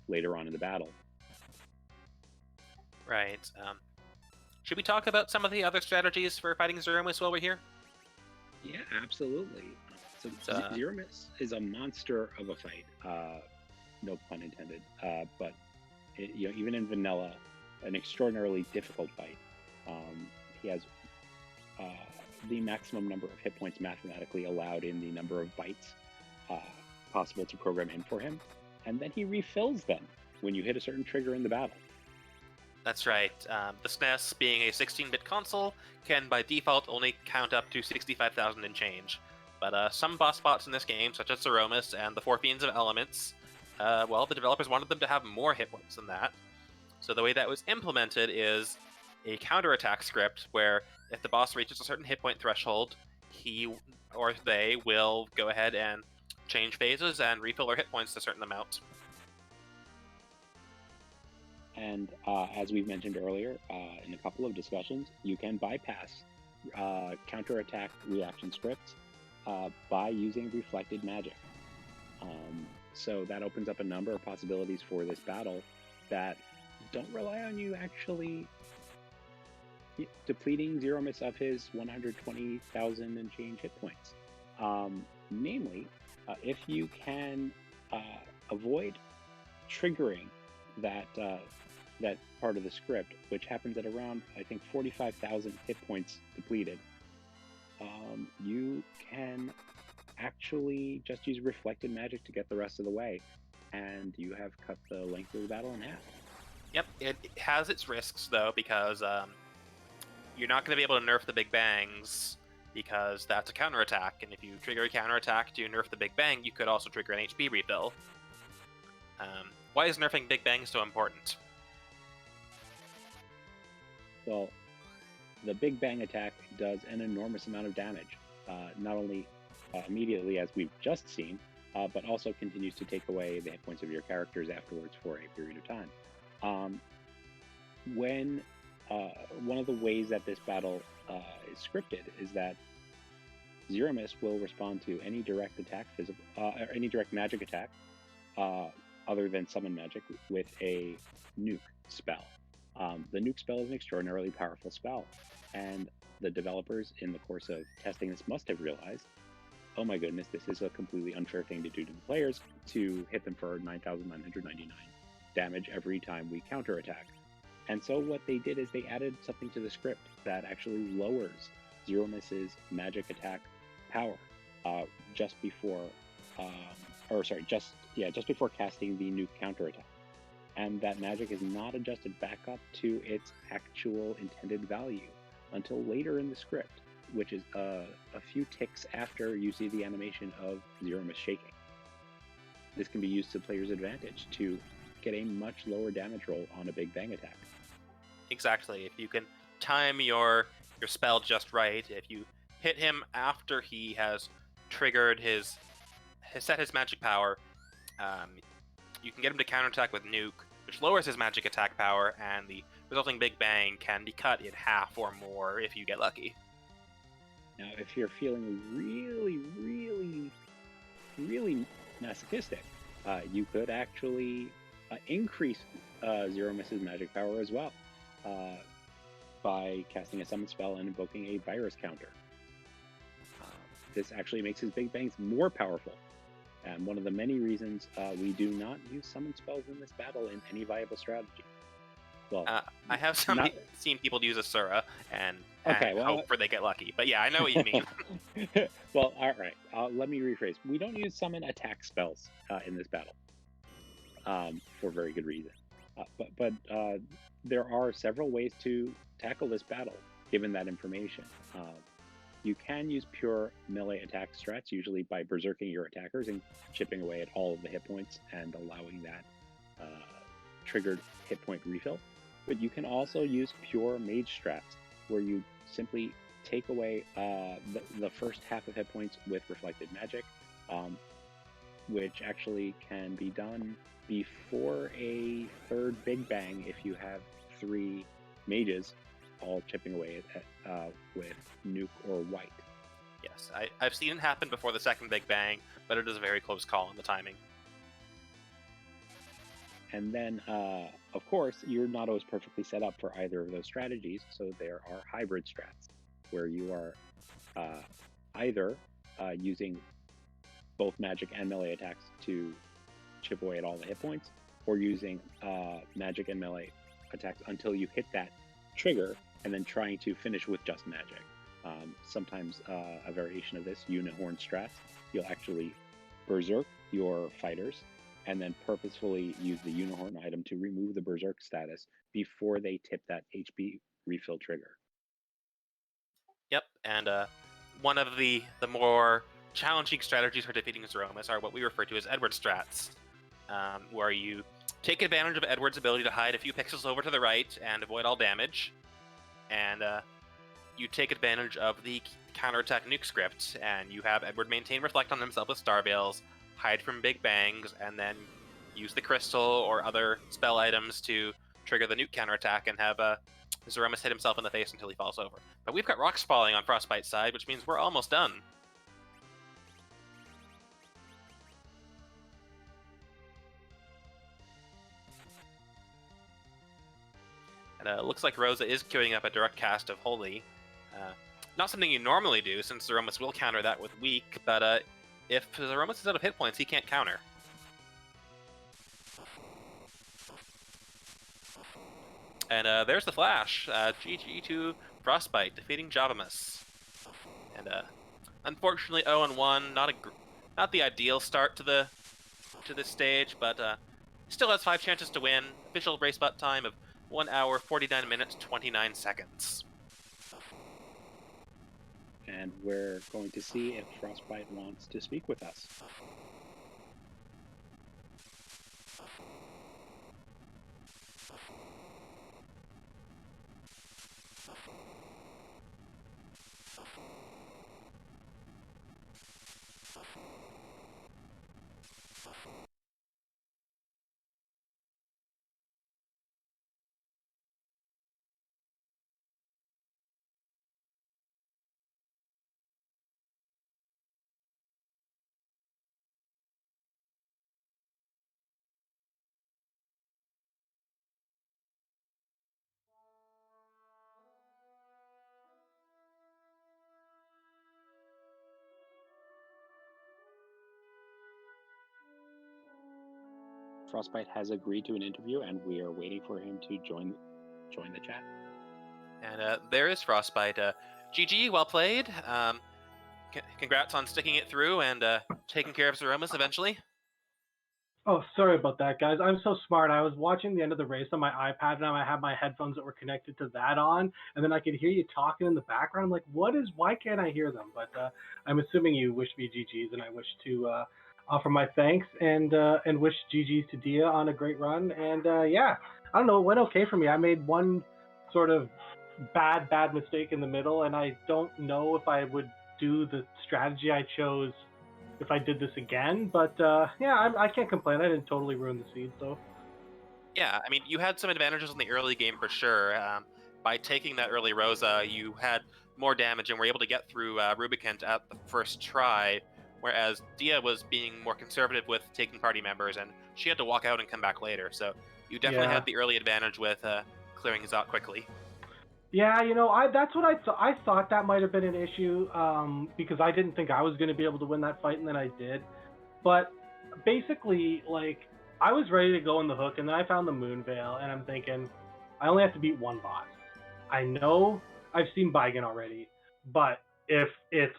later on in the battle. Right. Should we talk about some of the other strategies for fighting Threemus while we're here? Yeah, absolutely. So Threemus is a monster of a fight, no pun intended. But even in vanilla, an extraordinarily difficult fight. He has the maximum number of hit points mathematically allowed in the number of bites possible to program in for him, and then he refills them when you hit a certain trigger in the battle. That's right. The SNES, being a 16-bit console, can by default only count up to 65,000 and change. But some boss spots in this game, such as Threemus and the Four Fiends of Elements, well, the developers wanted them to have more hit points than that. So the way that was implemented is a counterattack script where if the boss reaches a certain hit point threshold, he or they will go ahead and change phases and refill their hit points to a certain amount. And as we've mentioned earlier in a couple of discussions, you can bypass counterattack reaction scripts by using reflected magic. So that opens up a number of possibilities for this battle that don't rely on you actually depleting Threemus of his 120,000 and change hit points. Namely, if you can avoid triggering that part of the script, which happens at around, I think, 45,000 hit points depleted, you can actually just use reflected magic to get the rest of the way, and you have cut the length of the battle in half. Yep, it has its risks, though, because you're not going to be able to nerf the Big Bangs, because that's a counterattack, and if you trigger a counterattack to nerf the Big Bang, you could also trigger an HP refill. Why is nerfing Big Bang so important? Well, the Big Bang attack does an enormous amount of damage, not only immediately, as we've just seen, but also continues to take away the hit points of your characters afterwards for a period of time. One of the ways that this battle is scripted is that Threemus will respond to any direct attack, any direct magic attack, other than summon magic, with a nuke spell. The nuke spell is an extraordinarily powerful spell, and the developers, in the course of testing this, must have realized, oh my goodness, this is a completely unfair thing to do to the players, to hit them for 9,999 damage every time we counterattack. And so what they did is they added something to the script that actually lowers Threemus's magic attack power just before, just before casting the nuke counterattack. And that magic is not adjusted back up to its actual intended value until later in the script, which is a few ticks after you see the animation of Threemus shaking. This can be used to player's advantage to get a much lower damage roll on a Big Bang attack. Exactly. If you can time your spell just right, if you hit him after he has triggered his set his magic power, you can get him to counterattack with nuke, which lowers his magic attack power, and the resulting Big Bang can be cut in half or more if you get lucky. Now, if you're feeling really, really, really masochistic, you could actually increase Threemus's magic power as well by casting a summon spell and invoking a virus counter. This actually makes his Big Bangs more powerful, and one of the many reasons we do not use summon spells in this battle in any viable strategy. Well, I have seen people use Asura and Okay, hope for they get lucky. But yeah, I know what you mean. Well, all right. Let me rephrase. We don't use summon attack spells in this battle for very good reason. But there are several ways to tackle this battle, given that information. You can use pure melee attack strats, usually by berserking your attackers and chipping away at all of the hit points and allowing that triggered hit point refill. But you can also use pure mage strats, where you simply take away the first half of hit points with reflected magic, which actually can be done before a third Big Bang if you have 3 mages all chipping away with nuke or white. Yes, I've seen it happen before the second Big Bang, but it is a very close call on the timing. And then, of course, you're not always perfectly set up for either of those strategies, so there are hybrid strats, where you are either using both magic and melee attacks to chip away at all the hit points, or using magic and melee attacks until you hit that trigger, and then trying to finish with just magic. Sometimes a variation of this, Unihorn strats, you'll actually berserk your fighters, and then purposefully use the Unihorn item to remove the berserk status before they tip that HP refill trigger. Yep, and one of the more challenging strategies for defeating Threemus are what we refer to as Edward strats, where you take advantage of Edward's ability to hide a few pixels over to the right and avoid all damage, and you take advantage of the counterattack nuke script, and you have Edward maintain reflect on himself with Star Bales, hide from Big Bangs, and then use the crystal or other spell items to trigger the nuke counterattack and have Threemus hit himself in the face until he falls over. But we've got rocks falling on Frostbite's side, which means we're almost done. And it looks like Rosa is queuing up a direct cast of Holy. Not something you normally do, since Threemus will counter that with weak, but if Threemus is out of hit points, he can't counter. And there's the flash. GG to Frostbite, defeating Javamus. And unfortunately, 0-1, not the ideal start to this stage, but still has 5 chances to win. Official race butt time of 1 hour, 49 minutes, 29 seconds. And we're going to see if Frostbite wants to speak with us. Frostbite has agreed to an interview, and we are waiting for him to join join the chat. And there is Frostbite. GG, well played. Congrats on sticking it through and taking care of Threemus eventually. Oh, sorry about that, guys. I'm so smart. I was watching the end of the race on my iPad, and I had my headphones that were connected to that on, and then I could hear you talking in the background. I'm like, why can't I hear them? But I'm assuming you wish me GGs, and I wish to offer my thanks and wish GGs to Dia on a great run. And yeah, I don't know, it went okay for me. I made one sort of bad mistake in the middle, and I don't know if I would do the strategy I chose if I did this again, but yeah, I can't complain. I didn't totally ruin the seed, so. Yeah, I mean, you had some advantages in the early game for sure. By taking that early Rosa, you had more damage and were able to get through Rubicant at the first try, whereas Dia was being more conservative with taking party members, and she had to walk out and come back later. So you definitely had the early advantage with clearing Zot quickly. Yeah, that's what I thought. I thought that might have been an issue because I didn't think I was going to be able to win that fight, and then I did. But basically, like, I was ready to go in the hook, and then I found the Moon Veil, and I'm thinking, I only have to beat one boss. I know I've seen Baigan already, but if it's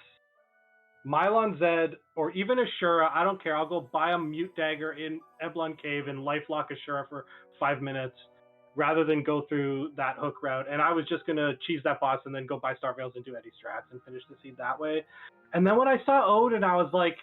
Mylon Zed or even Ashura, I don't care. I'll go buy a Mute Dagger in Eblon Cave and lifelock Ashura for 5 minutes, rather than go through that hook route. And I was just going to cheese that boss and then go buy Star Veils and do Eddie Strats and finish the seed that way. And then when I saw Odin, I was like,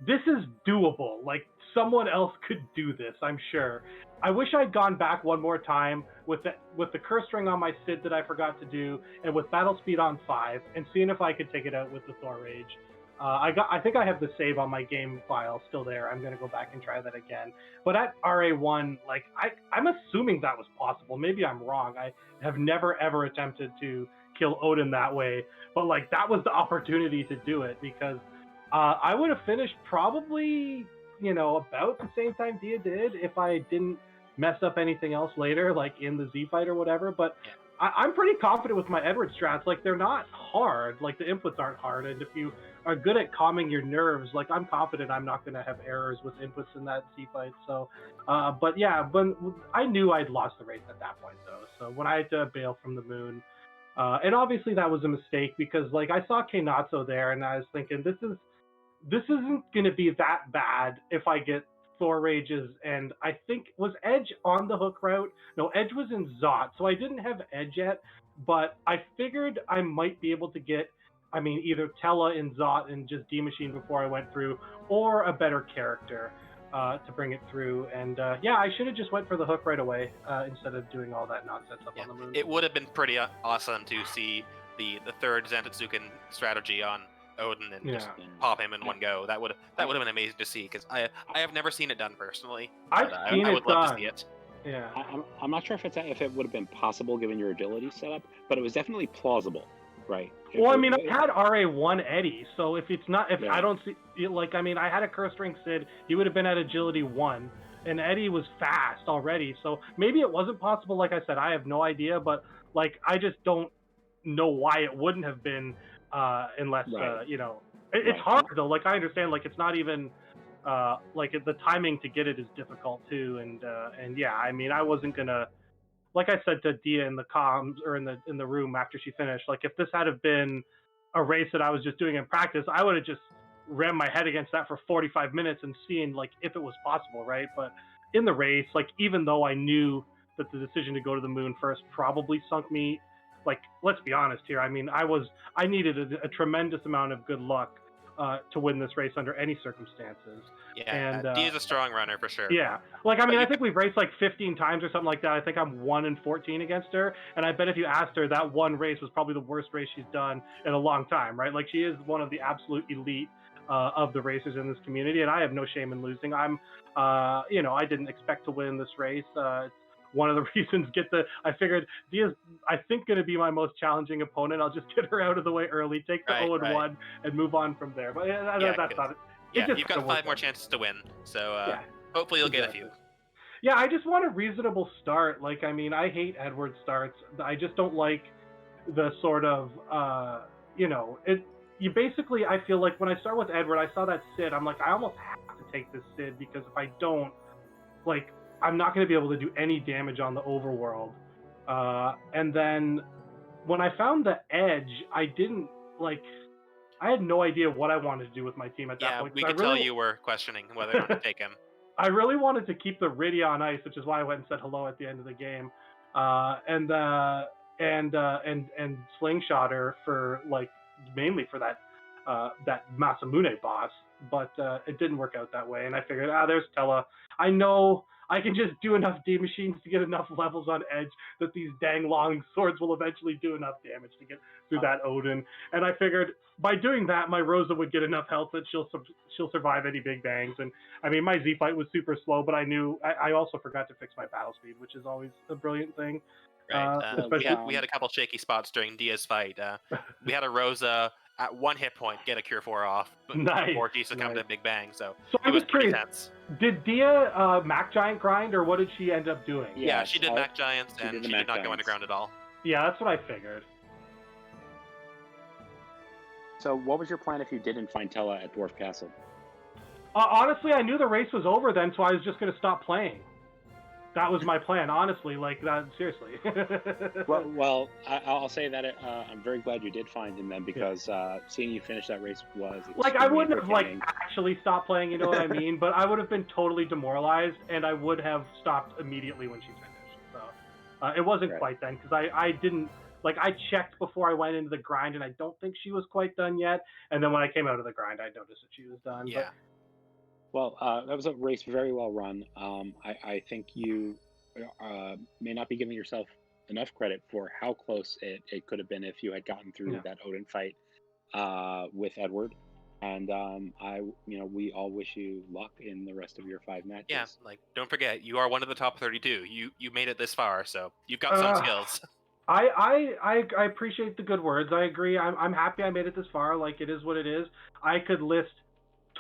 this is doable. Like, someone else could do this, I'm sure. I wish I'd gone back one more time with the curse ring on my Sid that I forgot to do, and with battle speed on 5, and seeing if I could take it out with the Thor Rage. I think I have the save on my game file still there. I'm going to go back and try that again. But at RA1, like, I'm assuming that was possible. Maybe I'm wrong. I have never, ever attempted to kill Odin that way. But, like, that was the opportunity to do it, because I would have finished probably, about the same time Dia did if I didn't mess up anything else later, like in the Z fight or whatever. But I'm pretty confident with my Edward strats. Like, they're not hard. Like, the inputs aren't hard. And if you are good at calming your nerves, like, I'm confident I'm not going to have errors with inputs in that Z fight. So, but yeah, when I knew I'd lost the race at that point, though. So when I had to bail from the moon, and obviously that was a mistake because, like, I saw Keinatsu there and I was thinking, this isn't going to be that bad if I get Thor Rages. And I think, was Edge on the hook route? No, Edge was in Zot, so I didn't have Edge yet, but I figured I might be able to get, either Tella in Zot and just D-Machine before I went through, or a better character to bring it through. And yeah, I should have just went for the hook right away instead of doing all that nonsense up on the moon. It would have been pretty awesome to see the third Zantetsuken strategy on Odin and just pop him in one go. That would have been amazing to see, because I have never seen it done personally. I would love to see it. Yeah, I'm not sure if it would have been possible given your agility setup, but it was definitely plausible, right? Well, I had RA1 Eddie, so if it's not, I don't see, like, I had a Curse Ring Sid, he would have been at agility 1, and Eddie was fast already, so maybe it wasn't possible. Like I said, I have no idea, but, like, I just don't know why it wouldn't have been, unless, it's hard, though. Like, I understand, like, it's not even, like, the timing to get it is difficult, too, and yeah, I wasn't gonna, like I said to Dia in the comms, or in the room after she finished, like, if this had have been a race that I was just doing in practice, I would have just rammed my head against that for 45 minutes and seeing, like, if it was possible, right? But in the race, like, even though I knew that the decision to go to the moon first probably sunk me, like, let's be honest here, I needed a tremendous amount of good luck to win this race under any circumstances. Yeah, and Dia's a strong runner for sure. Yeah, like, I think we've raced like 15 times or something like that. I think I'm 1-14 against her, and I bet if you asked her, that one race was probably the worst race she's done in a long time, right? Like, she is one of the absolute elite of the racers in this community, and I have no shame in losing. I didn't expect to win this race. It's one of the reasons I figured Dia's, I think, going to be my most challenging opponent. I'll just get her out of the way early, take the 0-1, and move on from there. But that's not it. Yeah, you've got 5 more chances to win, so hopefully you'll get a few. Yeah, I just want a reasonable start. Like, I hate Edward starts. I just don't like the sort of, you basically, I feel like when I start with Edward, I saw that Sid, I'm like, I almost have to take this Sid, because if I don't, like, I'm not going to be able to do any damage on the overworld. And then when I found the edge, I didn't I had no idea what I wanted to do with my team at that Yeah, point. we 'cause could tell you were questioning whether or not to take him. I really wanted to keep the Riddy on ice, which is why I went and said hello at the end of the game, and Slingshotter for mainly for that Masamune boss, but it didn't work out that way. And I figured, there's Tella. I know I can just do enough D machines to get enough levels on edge that these dang long swords will eventually do enough damage to get through that Odin. And I figured by doing that, my Rosa would get enough health that she'll survive any big bangs. And I mean, my Z fight was super slow, but I knew I also forgot to fix my battle speed, which is always a brilliant thing. Right. We had a couple shaky spots during Dia's fight. We had a Rosa at 1 hit point get a Cure 4 off before she succumbed to Big Bang. So I was pretty curious. tense. Did Dia Mac Giant grind, or what did she end up doing? Yeah, she did Mac Giants, and she did not go underground at all. Yeah, that's what I figured. So what was your plan if you didn't find Tella at Dwarf Castle? Honestly, I knew the race was over then, so I was just going to stop playing. That was my plan, honestly. Seriously. well, I'll say that I'm very glad you did find him then, because seeing you finish that race was I wouldn't have actually stopped playing, you know what I mean? But I would have been totally demoralized, and I would have stopped immediately when she finished. So it wasn't quite then, because I didn't I checked before I went into the grind, and I don't think she was quite done yet. And then when I came out of the grind, I noticed that she was done. Yeah. Well, that was a race very well run. I think you may not be giving yourself enough credit for how close it could have been if you had gotten through that Odin fight with Edward. And we all wish you luck in the rest of your 5 matches. Yeah, don't forget, you are one of the top 32. You made it this far, so you've got some skills. I appreciate the good words. I agree. I'm happy I made it this far. It is what it is. I could list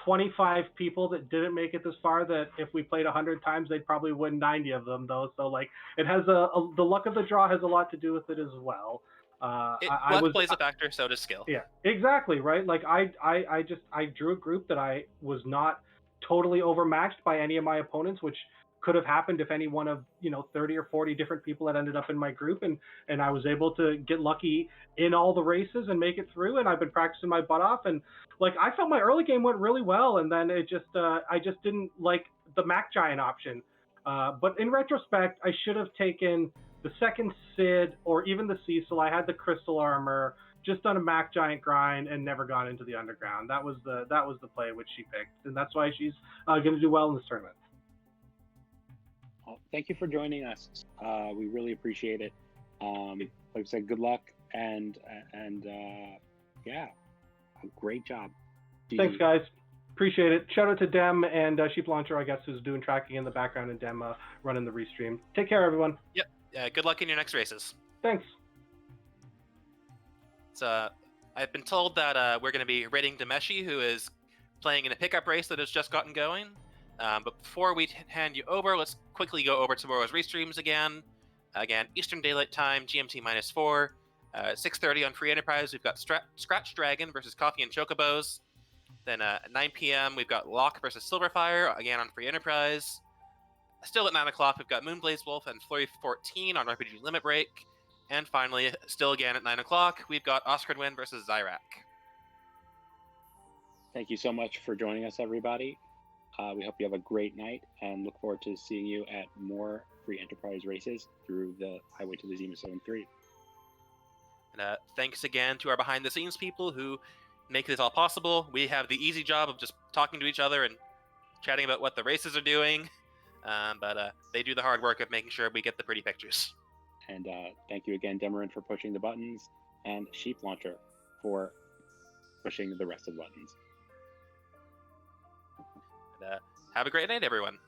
25 people that didn't make it this far that if we played 100 times, they'd probably win 90 of them, though. So it has the luck of the draw has a lot to do with it as well. Luck plays a factor, so does skill. Yeah, exactly, right? I drew a group that I was not totally overmatched by any of my opponents, which could have happened if any one of 30 or 40 different people had ended up in my group, and I was able to get lucky in all the races and make it through. And I've been practicing my butt off, and I felt my early game went really well, and then it just I just didn't like the Mac Giant option. But in retrospect, I should have taken the second Sid or even the Cecil. I had the crystal armor, just done a Mac Giant grind, and never gone into the underground. That was the play which she picked, and that's why she's going to do well in this tournament. Well, thank you for joining us. We really appreciate it. Like I said, good luck, and yeah, great job. Thanks, guys. Appreciate it. Shout out to Dem and Sheep Launcher, I guess, who's doing tracking in the background, and Dem running the restream. Take care, everyone. Yep. Good luck in your next races. Thanks. So, I've been told that we're going to be raiding Demeshi, who is playing in a pickup race that has just gotten going. But before we hand you over, let's quickly go over tomorrow's restreams again. Again, Eastern Daylight Time, GMT -4. 6:30 on Free Enterprise, we've got Scratch Dragon versus Coffee and Chocobos. Then at 9 p.m., we've got Locke versus Silverfire, again on Free Enterprise. Still at 9 o'clock, we've got Moonblaze Wolf and Flurry 14 on RPG Limit Break. And finally, still again at 9 o'clock, we've got Oscar Win versus Zyrak. Thank you so much for joining us, everybody. We hope you have a great night and look forward to seeing you at more Free Enterprise races through the Highway to the Zima Zone 3. And thanks again to our behind-the-scenes people who make this all possible. We have the easy job of just talking to each other and chatting about what the races are doing, but they do the hard work of making sure we get the pretty pictures. And thank you again, Demarin, for pushing the buttons, and Sheep Launcher for pushing the rest of the buttons. And, have a great night, everyone.